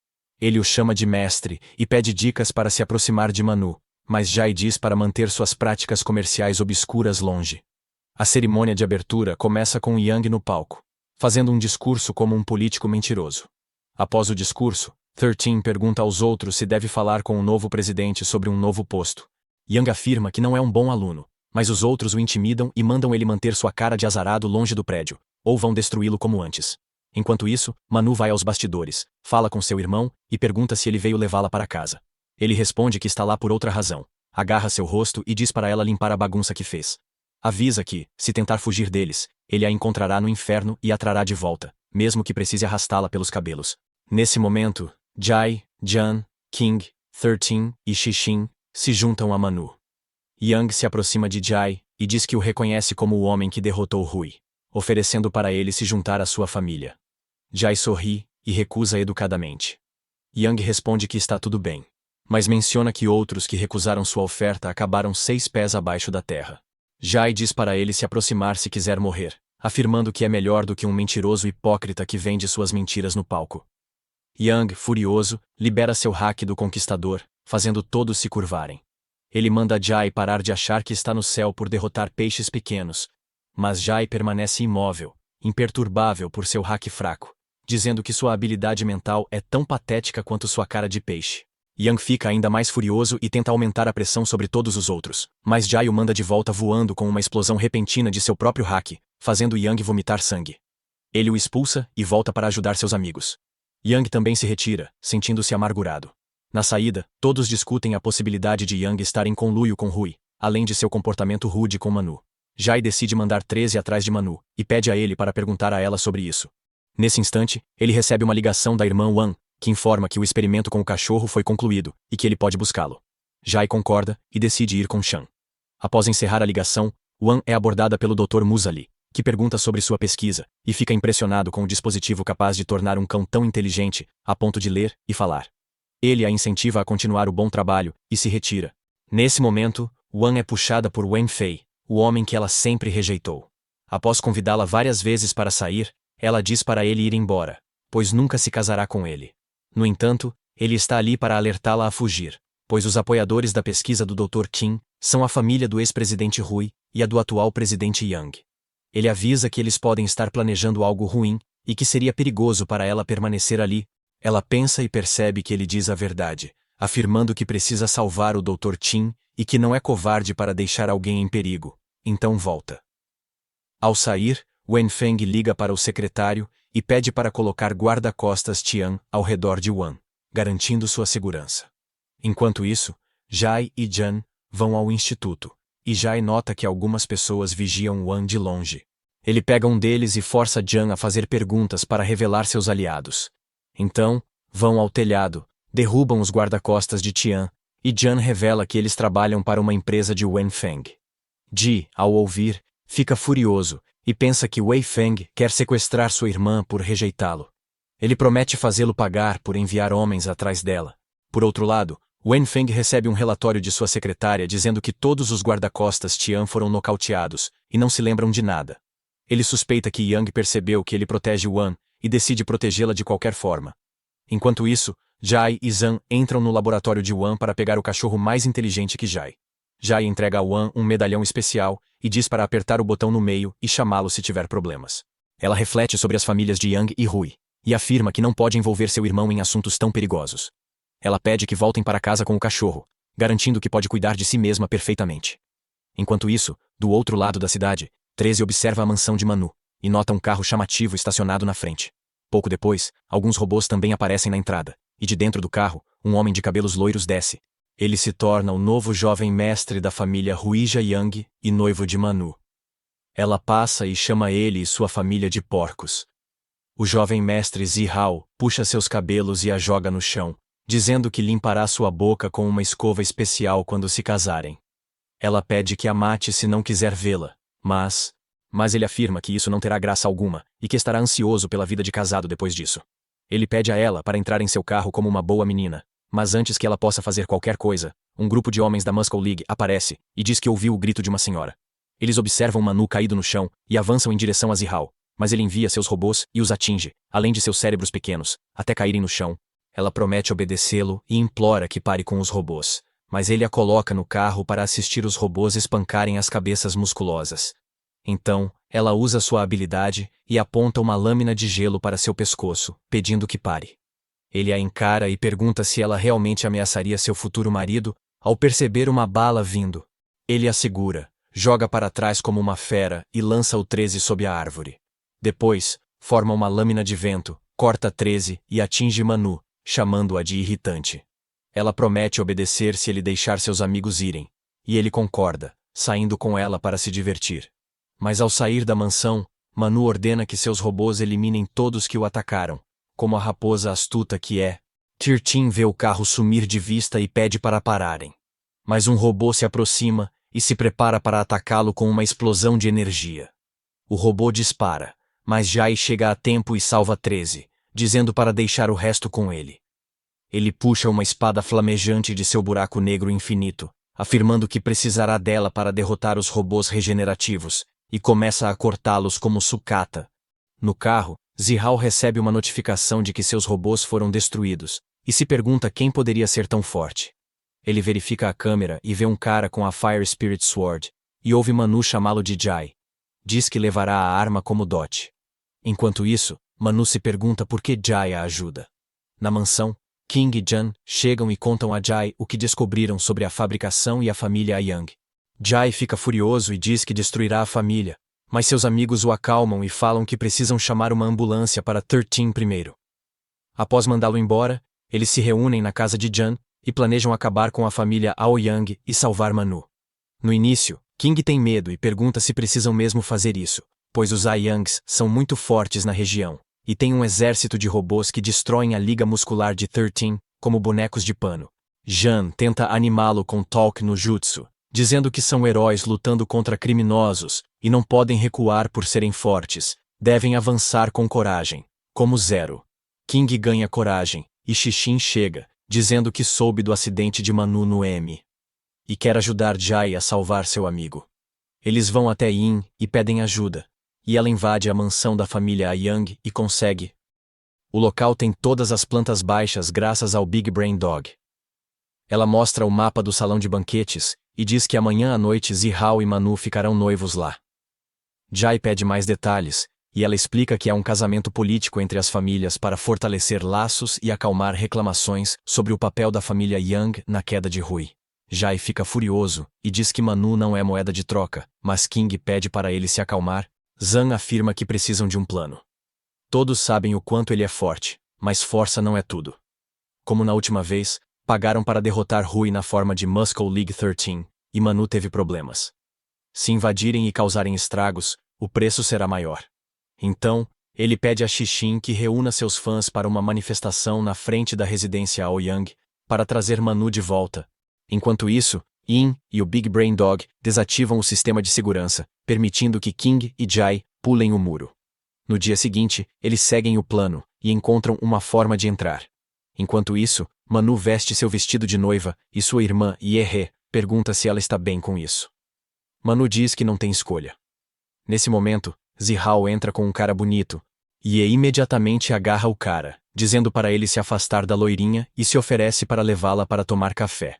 Ele o chama de mestre e pede dicas para se aproximar de Manu, mas Jai diz para manter suas práticas comerciais obscuras longe. A cerimônia de abertura começa com Yang no palco, fazendo um discurso como um político mentiroso. Após o discurso, 13 pergunta aos outros se deve falar com o novo presidente sobre um novo posto. Yang afirma que não é um bom aluno, mas os outros o intimidam e mandam ele manter sua cara de azarado longe do prédio, ou vão destruí-lo como antes. Enquanto isso, Manu vai aos bastidores, fala com seu irmão e pergunta se ele veio levá-la para casa. Ele responde que está lá por outra razão, agarra seu rosto e diz para ela limpar a bagunça que fez. Avisa que, se tentar fugir deles, ele a encontrará no inferno e a trará de volta, mesmo que precise arrastá-la pelos cabelos. Nesse momento, Jai, Jan, King, 13 e Xixin se juntam a Manu. Yang se aproxima de Jai e diz que o reconhece como o homem que derrotou Rui, oferecendo para ele se juntar à sua família. Jai sorri e recusa educadamente. Yang responde que está tudo bem, mas menciona que outros que recusaram sua oferta acabaram 6 pés abaixo da terra. Jai diz para ele se aproximar se quiser morrer, afirmando que é melhor do que um mentiroso hipócrita que vende suas mentiras no palco. Yang, furioso, libera seu hack do conquistador, fazendo todos se curvarem. Ele manda Jai parar de achar que está no céu por derrotar peixes pequenos, mas Jai permanece imóvel, imperturbável por seu hack fraco, dizendo que sua habilidade mental é tão patética quanto sua cara de peixe. Yang fica ainda mais furioso e tenta aumentar a pressão sobre todos os outros, mas Jai o manda de volta voando com uma explosão repentina de seu próprio hack, fazendo Yang vomitar sangue. Ele o expulsa e volta para ajudar seus amigos. Yang também se retira, sentindo-se amargurado. Na saída, todos discutem a possibilidade de Yang estar em conluio com Rui, além de seu comportamento rude com Manu. Jai decide mandar 13 atrás de Manu, e pede a ele para perguntar a ela sobre isso. Nesse instante, ele recebe uma ligação da irmã Wan, que informa que o experimento com o cachorro foi concluído, e que ele pode buscá-lo. Jai concorda, e decide ir com Shan. Após encerrar a ligação, Wan é abordada pelo Dr. Musali, que pergunta sobre sua pesquisa, e fica impressionado com o dispositivo capaz de tornar um cão tão inteligente, a ponto de ler e falar. Ele a incentiva a continuar o bom trabalho, e se retira. Nesse momento, Wan é puxada por Wen Fei, o homem que ela sempre rejeitou. Após convidá-la várias vezes para sair, ela diz para ele ir embora, pois nunca se casará com ele. No entanto, ele está ali para alertá-la a fugir, pois os apoiadores da pesquisa do Dr. Qin são a família do ex-presidente Rui e a do atual presidente Yang. Ele avisa que eles podem estar planejando algo ruim e que seria perigoso para ela permanecer ali. Ela pensa e percebe que ele diz a verdade, afirmando que precisa salvar o Dr. Qin e que não é covarde para deixar alguém em perigo, então volta. Ao sair, Wen Feng liga para o secretário e pede para colocar guarda-costas Tian ao redor de Wan, garantindo sua segurança. Enquanto isso, Jai e Jan vão ao instituto, e Jai nota que algumas pessoas vigiam Wan de longe. Ele pega um deles e força Jan a fazer perguntas para revelar seus aliados. Então, vão ao telhado, derrubam os guarda-costas de Tian, e Jan revela que eles trabalham para uma empresa de Wenfeng. Ji, ao ouvir, fica furioso, e pensa que Wei Feng quer sequestrar sua irmã por rejeitá-lo. Ele promete fazê-lo pagar por enviar homens atrás dela. Por outro lado, Wen Feng recebe um relatório de sua secretária dizendo que todos os guarda-costas Tian foram nocauteados, e não se lembram de nada. Ele suspeita que Yang percebeu que ele protege Wan, e decide protegê-la de qualquer forma. Enquanto isso, Jai e Zhang entram no laboratório de Wan para pegar o cachorro mais inteligente que Jai. Jai entrega a Wan um medalhão especial, e diz para apertar o botão no meio e chamá-lo se tiver problemas. Ela reflete sobre as famílias de Yang e Rui, e afirma que não pode envolver seu irmão em assuntos tão perigosos. Ela pede que voltem para casa com o cachorro, garantindo que pode cuidar de si mesma perfeitamente. Enquanto isso, do outro lado da cidade, 13 observa a mansão de Manu, e nota um carro chamativo estacionado na frente. Pouco depois, alguns robôs também aparecem na entrada, e de dentro do carro, um homem de cabelos loiros desce. Ele se torna o novo jovem mestre da família Ruija Yang e noivo de Manu. Ela passa e chama ele e sua família de porcos. O jovem mestre Zihao puxa seus cabelos e a joga no chão, dizendo que limpará sua boca com uma escova especial quando se casarem. Ela pede que a mate se não quiser vê-la, mas ele afirma que isso não terá graça alguma e que estará ansioso pela vida de casado depois disso. Ele pede a ela para entrar em seu carro como uma boa menina, mas antes que ela possa fazer qualquer coisa, um grupo de homens da Muscle League aparece e diz que ouviu o grito de uma senhora. Eles observam Manu caído no chão e avançam em direção a Zihao, mas ele envia seus robôs e os atinge, além de seus cérebros pequenos, até caírem no chão. Ela promete obedecê-lo e implora que pare com os robôs, mas ele a coloca no carro para assistir os robôs espancarem as cabeças musculosas. Então, ela usa sua habilidade e aponta uma lâmina de gelo para seu pescoço, pedindo que pare. Ele a encara e pergunta se ela realmente ameaçaria seu futuro marido, ao perceber uma bala vindo. Ele a segura, joga para trás como uma fera e lança o 13 sob a árvore. Depois, forma uma lâmina de vento, corta 13 e atinge Manu, chamando-a de irritante. Ela promete obedecer se ele deixar seus amigos irem, e ele concorda, saindo com ela para se divertir. Mas ao sair da mansão, Manu ordena que seus robôs eliminem todos que o atacaram, como a raposa astuta que é. Tirtin vê o carro sumir de vista e pede para pararem. Mas um robô se aproxima e se prepara para atacá-lo com uma explosão de energia. O robô dispara, mas Jai chega a tempo e salva 13, dizendo para deixar o resto com ele. Ele puxa uma espada flamejante de seu buraco negro infinito, afirmando que precisará dela para derrotar os robôs regenerativos, e começa a cortá-los como sucata. No carro, Zihao recebe uma notificação de que seus robôs foram destruídos, e se pergunta quem poderia ser tão forte. Ele verifica a câmera e vê um cara com a Fire Spirit Sword, e ouve Manu chamá-lo de Jai. Diz que levará a arma como dote. Enquanto isso, Manu se pergunta por que Jai a ajuda. Na mansão, King e Jan chegam e contam a Jai o que descobriram sobre a fabricação e a família Yang. Jai fica furioso e diz que destruirá a família, mas seus amigos o acalmam e falam que precisam chamar uma ambulância para 13 primeiro. Após mandá-lo embora, eles se reúnem na casa de Jan e planejam acabar com a família Aoyang e salvar Manu. No início, King tem medo e pergunta se precisam mesmo fazer isso, pois os Aoyangs são muito fortes na região, e tem um exército de robôs que destroem a liga muscular de 13, como bonecos de pano. Jan tenta animá-lo com Talk no Jutsu, dizendo que são heróis lutando contra criminosos, e não podem recuar por serem fortes, devem avançar com coragem, como Zero. King ganha coragem, e Xixin chega, dizendo que soube do acidente de Manu no M. E quer ajudar Jai a salvar seu amigo. Eles vão até Yin e pedem ajuda, e ela invade a mansão da família Yang e consegue. O local tem todas as plantas baixas graças ao Big Brain Dog. Ela mostra o mapa do salão de banquetes, e diz que amanhã à noite Zihao e Manu ficarão noivos lá. Jai pede mais detalhes, e ela explica que há um casamento político entre as famílias para fortalecer laços e acalmar reclamações sobre o papel da família Yang na queda de Rui. Jai fica furioso, e diz que Manu não é moeda de troca, mas King pede para ele se acalmar. Zhang afirma que precisam de um plano. Todos sabem o quanto ele é forte, mas força não é tudo. Como na última vez, pagaram para derrotar Rui na forma de Muscle League 13, e Manu teve problemas. Se invadirem e causarem estragos, o preço será maior. Então, ele pede a Xixin que reúna seus fãs para uma manifestação na frente da residência Aoyang, para trazer Manu de volta. Enquanto isso, In e o Big Brain Dog desativam o sistema de segurança, permitindo que King e Jai pulem o muro. No dia seguinte, eles seguem o plano e encontram uma forma de entrar. Enquanto isso, Manu veste seu vestido de noiva e sua irmã, Yehe, pergunta se ela está bem com isso. Manu diz que não tem escolha. Nesse momento, Zihao entra com um cara bonito, e imediatamente agarra o cara, dizendo para ele se afastar da loirinha e se oferece para levá-la para tomar café.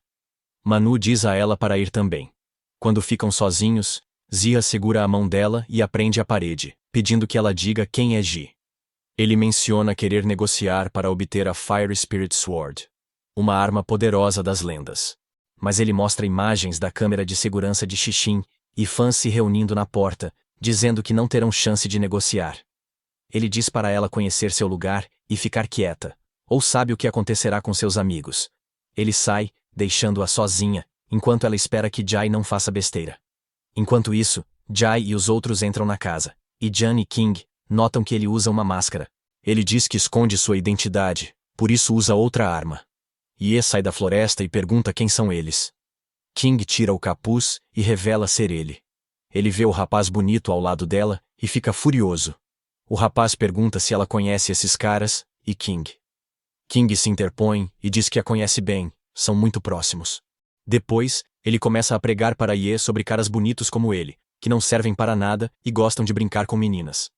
Manu diz a ela para ir também. Quando ficam sozinhos, Zia segura a mão dela e a prende à parede, pedindo que ela diga quem é Ji. Ele menciona querer negociar para obter a Fire Spirit Sword, uma arma poderosa das lendas. Mas ele mostra imagens da câmera de segurança de Xixin e fãs se reunindo na porta, dizendo que não terão chance de negociar. Ele diz para ela conhecer seu lugar e ficar quieta, ou sabe o que acontecerá com seus amigos. Ele sai, deixando-a sozinha, enquanto ela espera que Jai não faça besteira. Enquanto isso, Jai e os outros entram na casa, e Jan e King notam que ele usa uma máscara. Ele diz que esconde sua identidade, por isso usa outra arma. Ye sai da floresta e pergunta quem são eles. King tira o capuz e revela ser ele. Ele vê o rapaz bonito ao lado dela e fica furioso. O rapaz pergunta se ela conhece esses caras, e King se interpõe e diz que a conhece bem, são muito próximos. Depois, ele começa a pregar para Ye sobre caras bonitos como ele, que não servem para nada e gostam de brincar com meninas.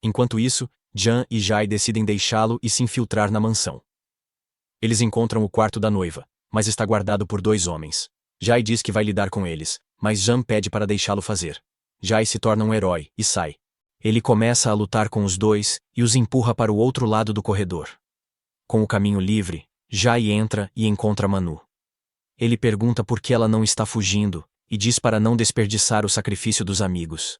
Enquanto isso, Jan e Jai decidem deixá-lo e se infiltrar na mansão. Eles encontram o quarto da noiva, mas está guardado por 2 homens. Jai diz que vai lidar com eles, mas Jan pede para deixá-lo fazer. Jai se torna um herói e sai. Ele começa a lutar com os 2 e os empurra para o outro lado do corredor. Com o caminho livre, Jai entra e encontra Manu. Ele pergunta por que ela não está fugindo e diz para não desperdiçar o sacrifício dos amigos.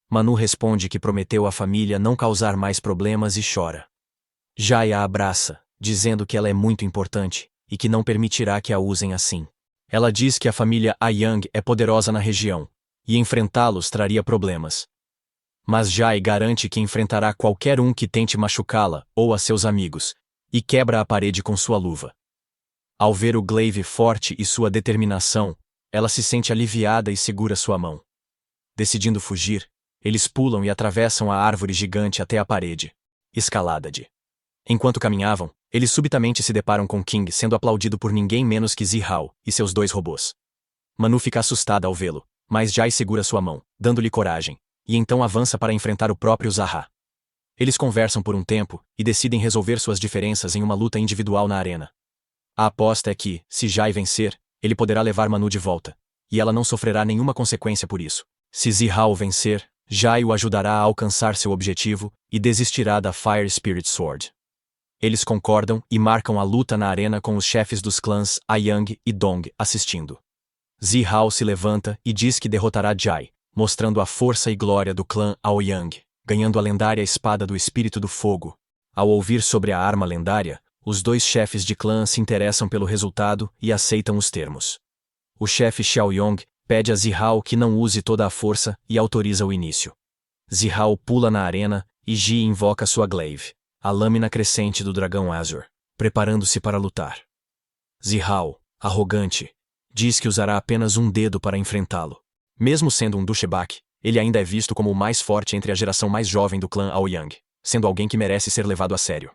Manu responde que prometeu à família não causar mais problemas e chora. Jai a abraça, dizendo que ela é muito importante e que não permitirá que a usem assim. Ela diz que a família Aoyang é poderosa na região e enfrentá-los traria problemas. Mas Jai garante que enfrentará qualquer um que tente machucá-la ou a seus amigos, e quebra a parede com sua luva. Ao ver o glaive forte e sua determinação, ela se sente aliviada e segura sua mão. Decidindo fugir, eles pulam e atravessam a árvore gigante até a parede. Escalada de. Enquanto caminhavam, eles subitamente se deparam com King sendo aplaudido por ninguém menos que Zihao e seus 2 robôs. Manu fica assustada ao vê-lo, mas Jai segura sua mão, dando-lhe coragem, e então avança para enfrentar o próprio Zaha. Eles conversam por um tempo e decidem resolver suas diferenças em uma luta individual na arena. A aposta é que, se Jai vencer, ele poderá levar Manu de volta, e ela não sofrerá nenhuma consequência por isso. Se Zihao vencer, Jai o ajudará a alcançar seu objetivo e desistirá da Fire Spirit Sword. Eles concordam e marcam a luta na arena com os chefes dos clãs Aoyang e Dong assistindo. Zihao se levanta e diz que derrotará Jai, mostrando a força e glória do clã Aoyang, ganhando a lendária espada do Espírito do Fogo. Ao ouvir sobre a arma lendária, os 2 chefes de clã se interessam pelo resultado e aceitam os termos. O chefe Xiaoyong pede a Zihao que não use toda a força e autoriza o início. Zihao pula na arena e Ji invoca sua glaive, a lâmina crescente do dragão Azur, preparando-se para lutar. Zihao, arrogante, diz que usará apenas um dedo para enfrentá-lo. Mesmo sendo um douchebag, ele ainda é visto como o mais forte entre a geração mais jovem do clã Aoyang, sendo alguém que merece ser levado a sério.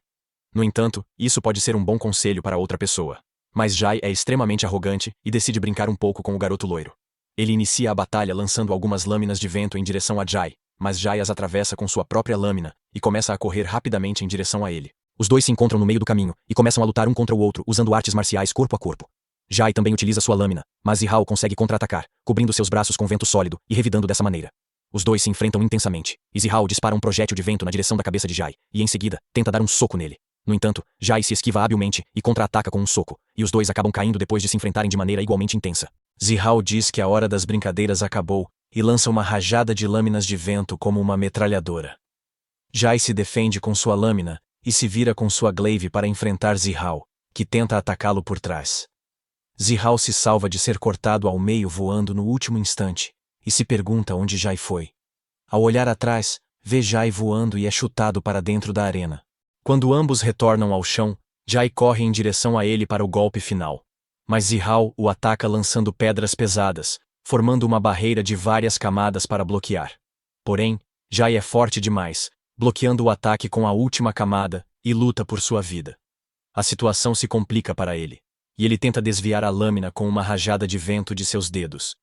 No entanto, isso pode ser um bom conselho para outra pessoa. Mas Jai é extremamente arrogante e decide brincar um pouco com o garoto loiro. Ele inicia a batalha lançando algumas lâminas de vento em direção a Jai, mas Jai as atravessa com sua própria lâmina e começa a correr rapidamente em direção a ele. Os 2 se encontram no meio do caminho e começam a lutar um contra o outro usando artes marciais corpo a corpo. Jai também utiliza sua lâmina, mas Zihao consegue contra-atacar, cobrindo seus braços com vento sólido e revidando dessa maneira. Os 2 se enfrentam intensamente, e Zihao dispara um projétil de vento na direção da cabeça de Jai, e em seguida, tenta dar um soco nele. No entanto, Jai se esquiva habilmente e contra-ataca com um soco, e os 2 acabam caindo depois de se enfrentarem de maneira igualmente intensa. Zihao diz que a hora das brincadeiras acabou, e lança uma rajada de lâminas de vento como uma metralhadora. Jai se defende com sua lâmina, e se vira com sua glaive para enfrentar Zihao, que tenta atacá-lo por trás. Zihao se salva de ser cortado ao meio voando no último instante, e se pergunta onde Jai foi. Ao olhar atrás, vê Jai voando e é chutado para dentro da arena. Quando ambos retornam ao chão, Jai corre em direção a ele para o golpe final. Mas Zihao o ataca lançando pedras pesadas, formando uma barreira de várias camadas para bloquear. Porém, Jai é forte demais, bloqueando o ataque com a última camada, e luta por sua vida. A situação se complica para ele, e ele tenta desviar a lâmina com uma rajada de vento de seus dedos.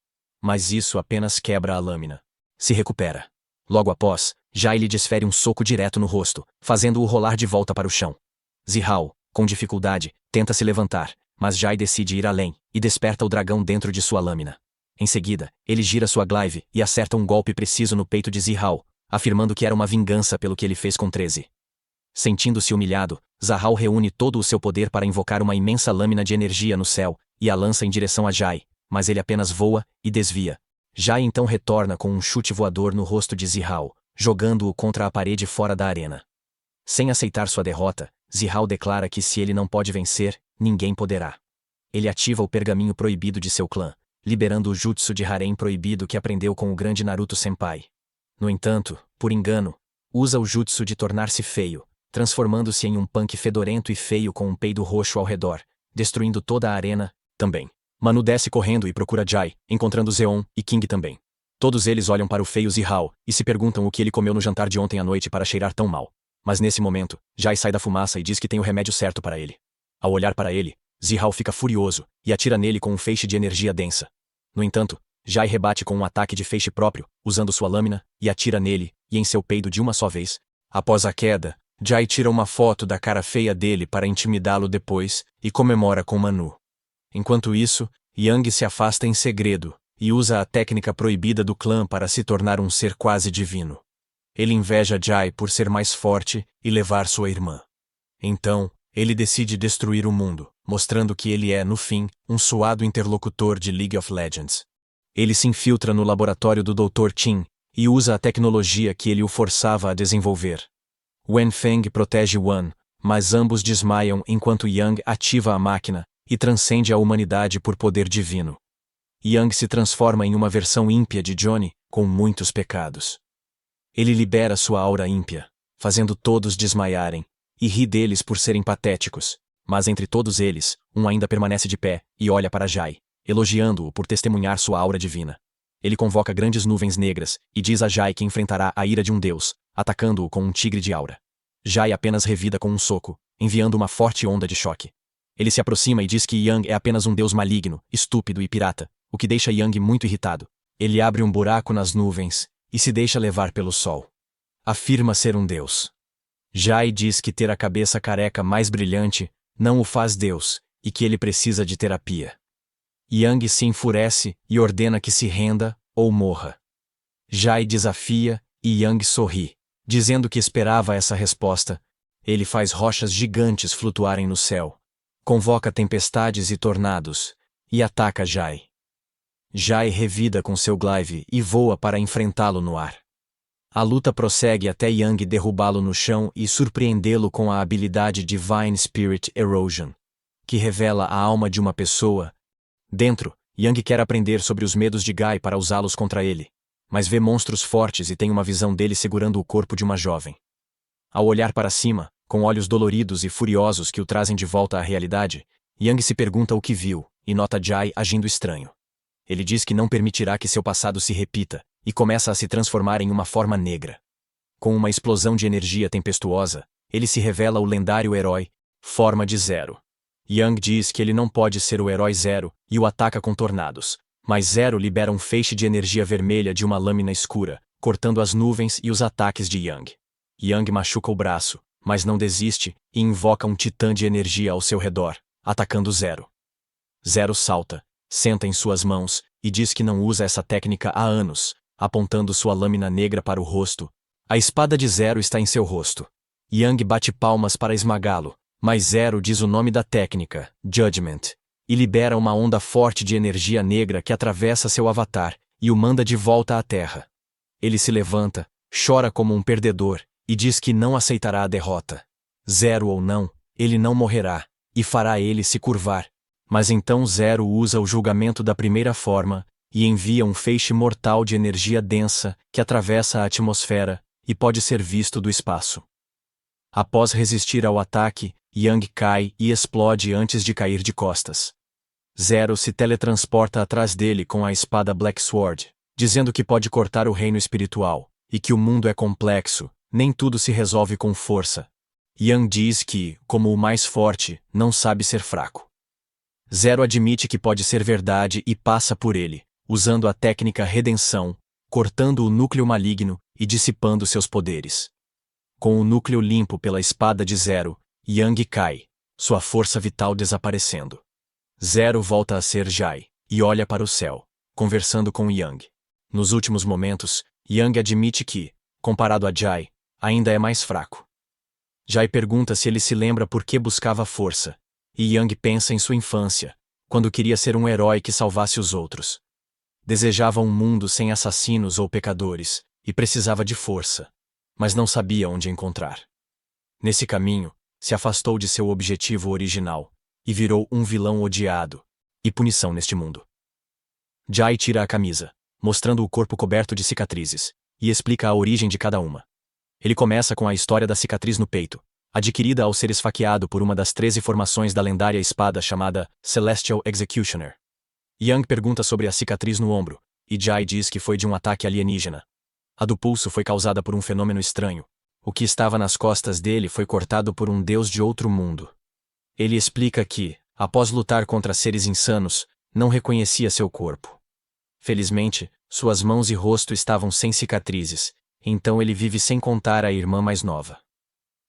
Mas isso apenas quebra a lâmina. Se recupera. Logo após, Jai lhe desfere um soco direto no rosto, fazendo-o rolar de volta para o chão. Zihao, com dificuldade, tenta se levantar, mas Jai decide ir além, e desperta o dragão dentro de sua lâmina. Em seguida, ele gira sua glaive e acerta um golpe preciso no peito de Zihao, afirmando que era uma vingança pelo que ele fez com 13. Sentindo-se humilhado, Zihao reúne todo o seu poder para invocar uma imensa lâmina de energia no céu, e a lança em direção a Jai, mas ele apenas voa e desvia. Jai então retorna com um chute voador no rosto de Zihao, jogando-o contra a parede fora da arena. Sem aceitar sua derrota, Zihao declara que se ele não pode vencer, ninguém poderá. Ele ativa o pergaminho proibido de seu clã, liberando o jutsu de harém proibido que aprendeu com o grande Naruto Senpai. No entanto, por engano, usa o jutsu de tornar-se feio, transformando-se em um punk fedorento e feio com um peido roxo ao redor, destruindo toda a arena, também. Manu desce correndo e procura Jai, encontrando Zeon e King também. Todos eles olham para o feio Zihao e se perguntam o que ele comeu no jantar de ontem à noite para cheirar tão mal. Mas nesse momento, Jai sai da fumaça e diz que tem o remédio certo para ele. Ao olhar para ele, Zihao fica furioso e atira nele com um feixe de energia densa. No entanto, Jai rebate com um ataque de feixe próprio, usando sua lâmina, e atira nele, e em seu peido de uma só vez. Após a queda, Jai tira uma foto da cara feia dele para intimidá-lo depois, e comemora com Manu. Enquanto isso, Yang se afasta em segredo, e usa a técnica proibida do clã para se tornar um ser quase divino. Ele inveja Jai por ser mais forte e levar sua irmã. Então, ele decide destruir o mundo, mostrando que ele é, no fim, um suado interlocutor de League of Legends. Ele se infiltra no laboratório do Dr. Qin, e usa a tecnologia que ele o forçava a desenvolver. Wen Feng protege Wan, mas ambos desmaiam enquanto Yang ativa a máquina, e transcende a humanidade por poder divino. Yang se transforma em uma versão ímpia de Johnny, com muitos pecados. Ele libera sua aura ímpia, fazendo todos desmaiarem, e ri deles por serem patéticos, mas entre todos eles, um ainda permanece de pé, e olha para Jai, elogiando-o por testemunhar sua aura divina. Ele convoca grandes nuvens negras, e diz a Jai que enfrentará a ira de um deus, atacando-o com um tigre de aura. Jai apenas revida com um soco, enviando uma forte onda de choque. Ele se aproxima e diz que Yang é apenas um deus maligno, estúpido e pirata, o que deixa Yang muito irritado. Ele abre um buraco nas nuvens, e se deixa levar pelo sol. Afirma ser um deus. Jai diz que ter a cabeça careca mais brilhante não o faz deus, e que ele precisa de terapia. Yang se enfurece e ordena que se renda, ou morra. Jai desafia, e Yang sorri, dizendo que esperava essa resposta. Ele faz rochas gigantes flutuarem no céu, convoca tempestades e tornados, e ataca Jai. Jai revida com seu glaive e voa para enfrentá-lo no ar. A luta prossegue até Yang derrubá-lo no chão e surpreendê-lo com a habilidade Divine Spirit Erosion, que revela a alma de uma pessoa. Dentro, Yang quer aprender sobre os medos de Gai para usá-los contra ele, mas vê monstros fortes e tem uma visão dele segurando o corpo de uma jovem. Ao olhar para cima, com olhos doloridos e furiosos que o trazem de volta à realidade, Yang se pergunta o que viu, e nota Jai agindo estranho. Ele diz que não permitirá que seu passado se repita, e começa a se transformar em uma forma negra. Com uma explosão de energia tempestuosa, ele se revela o lendário herói, Forma de Zero. Yang diz que ele não pode ser o herói Zero, e o ataca com tornados, mas Zero libera um feixe de energia vermelha de uma lâmina escura, cortando as nuvens e os ataques de Yang. Yang machuca o braço, mas não desiste, e invoca um titã de energia ao seu redor, atacando Zero. Zero salta, senta em suas mãos, e diz que não usa essa técnica há anos, apontando sua lâmina negra para o rosto. A espada de Zero está em seu rosto. Yang bate palmas para esmagá-lo, mas Zero diz o nome da técnica, Judgment, e libera uma onda forte de energia negra que atravessa seu avatar, e o manda de volta à Terra. Ele se levanta, chora como um perdedor, e diz que não aceitará a derrota. Zero ou não, ele não morrerá, e fará ele se curvar. Mas então Zero usa o julgamento da primeira forma e envia um feixe mortal de energia densa que atravessa a atmosfera e pode ser visto do espaço. Após resistir ao ataque, Yang cai e explode antes de cair de costas. Zero se teletransporta atrás dele com a espada Black Sword, dizendo que pode cortar o reino espiritual, e que o mundo é complexo, nem tudo se resolve com força. Yang diz que, como o mais forte, não sabe ser fraco. Zero admite que pode ser verdade e passa por ele, usando a técnica Redenção, cortando o núcleo maligno e dissipando seus poderes. Com o núcleo limpo pela espada de Zero, Yang cai, sua força vital desaparecendo. Zero volta a ser Jai, e olha para o céu, conversando com Yang. Nos últimos momentos, Yang admite que, comparado a Jai, ainda é mais fraco. Jai pergunta se ele se lembra por que buscava força, e Yang pensa em sua infância, quando queria ser um herói que salvasse os outros. Desejava um mundo sem assassinos ou pecadores, e precisava de força, mas não sabia onde encontrar. Nesse caminho, se afastou de seu objetivo original, e virou um vilão odiado, e punição neste mundo. Jai tira a camisa, mostrando o corpo coberto de cicatrizes, e explica a origem de cada uma. Ele começa com a história da cicatriz no peito, adquirida ao ser esfaqueado por uma das 13 formações da lendária espada chamada Celestial Executioner. Yang pergunta sobre a cicatriz no ombro, e Jai diz que foi de um ataque alienígena. A do pulso foi causada por um fenômeno estranho. O que estava nas costas dele foi cortado por um deus de outro mundo. Ele explica que, após lutar contra seres insanos, não reconhecia seu corpo. Felizmente, suas mãos e rosto estavam sem cicatrizes, então ele vive sem contar à irmã mais nova.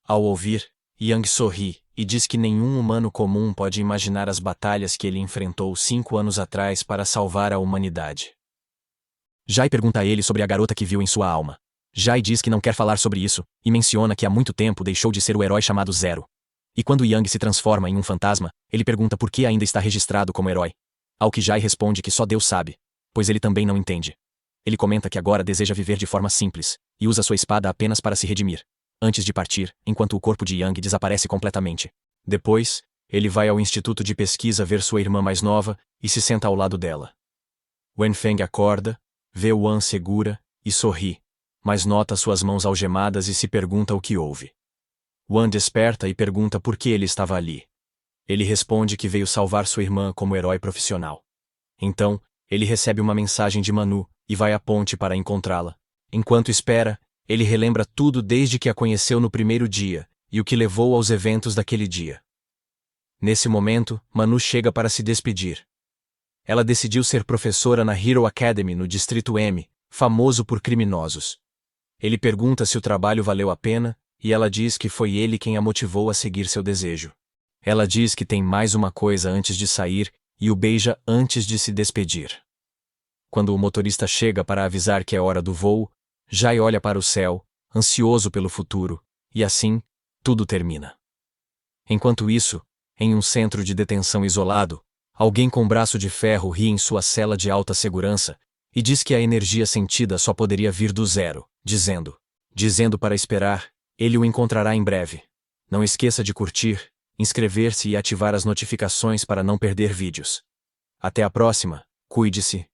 Ao ouvir, Yang sorri e diz que nenhum humano comum pode imaginar as batalhas que ele enfrentou 5 anos atrás para salvar a humanidade. Jai pergunta a ele sobre a garota que viu em sua alma. Jai diz que não quer falar sobre isso, e menciona que há muito tempo deixou de ser o herói chamado Zero. E quando Yang se transforma em um fantasma, ele pergunta por que ainda está registrado como herói. Ao que Jai responde que só Deus sabe, pois ele também não entende. Ele comenta que agora deseja viver de forma simples, e usa sua espada apenas para se redimir, antes de partir, enquanto o corpo de Yang desaparece completamente. Depois, ele vai ao instituto de pesquisa ver sua irmã mais nova, e se senta ao lado dela. Wenfeng acorda, vê Wan segura, e sorri, mas nota suas mãos algemadas e se pergunta o que houve. Wan desperta e pergunta por que ele estava ali. Ele responde que veio salvar sua irmã como herói profissional. Então, ele recebe uma mensagem de Manu, e vai à ponte para encontrá-la. Enquanto espera, ele relembra tudo desde que a conheceu no primeiro dia, e o que levou aos eventos daquele dia. Nesse momento, Manu chega para se despedir. Ela decidiu ser professora na Hero Academy no Distrito M, famoso por criminosos. Ele pergunta se o trabalho valeu a pena, e ela diz que foi ele quem a motivou a seguir seu desejo. Ela diz que tem mais uma coisa antes de sair, e o beija antes de se despedir. Quando o motorista chega para avisar que é hora do voo, Jai olha para o céu, ansioso pelo futuro, e assim, tudo termina. Enquanto isso, em um centro de detenção isolado, alguém com braço de ferro ri em sua cela de alta segurança, e diz que a energia sentida só poderia vir do Zero, dizendo para esperar, ele o encontrará em breve. Não esqueça de curtir, inscrever-se e ativar as notificações para não perder vídeos. Até a próxima, cuide-se,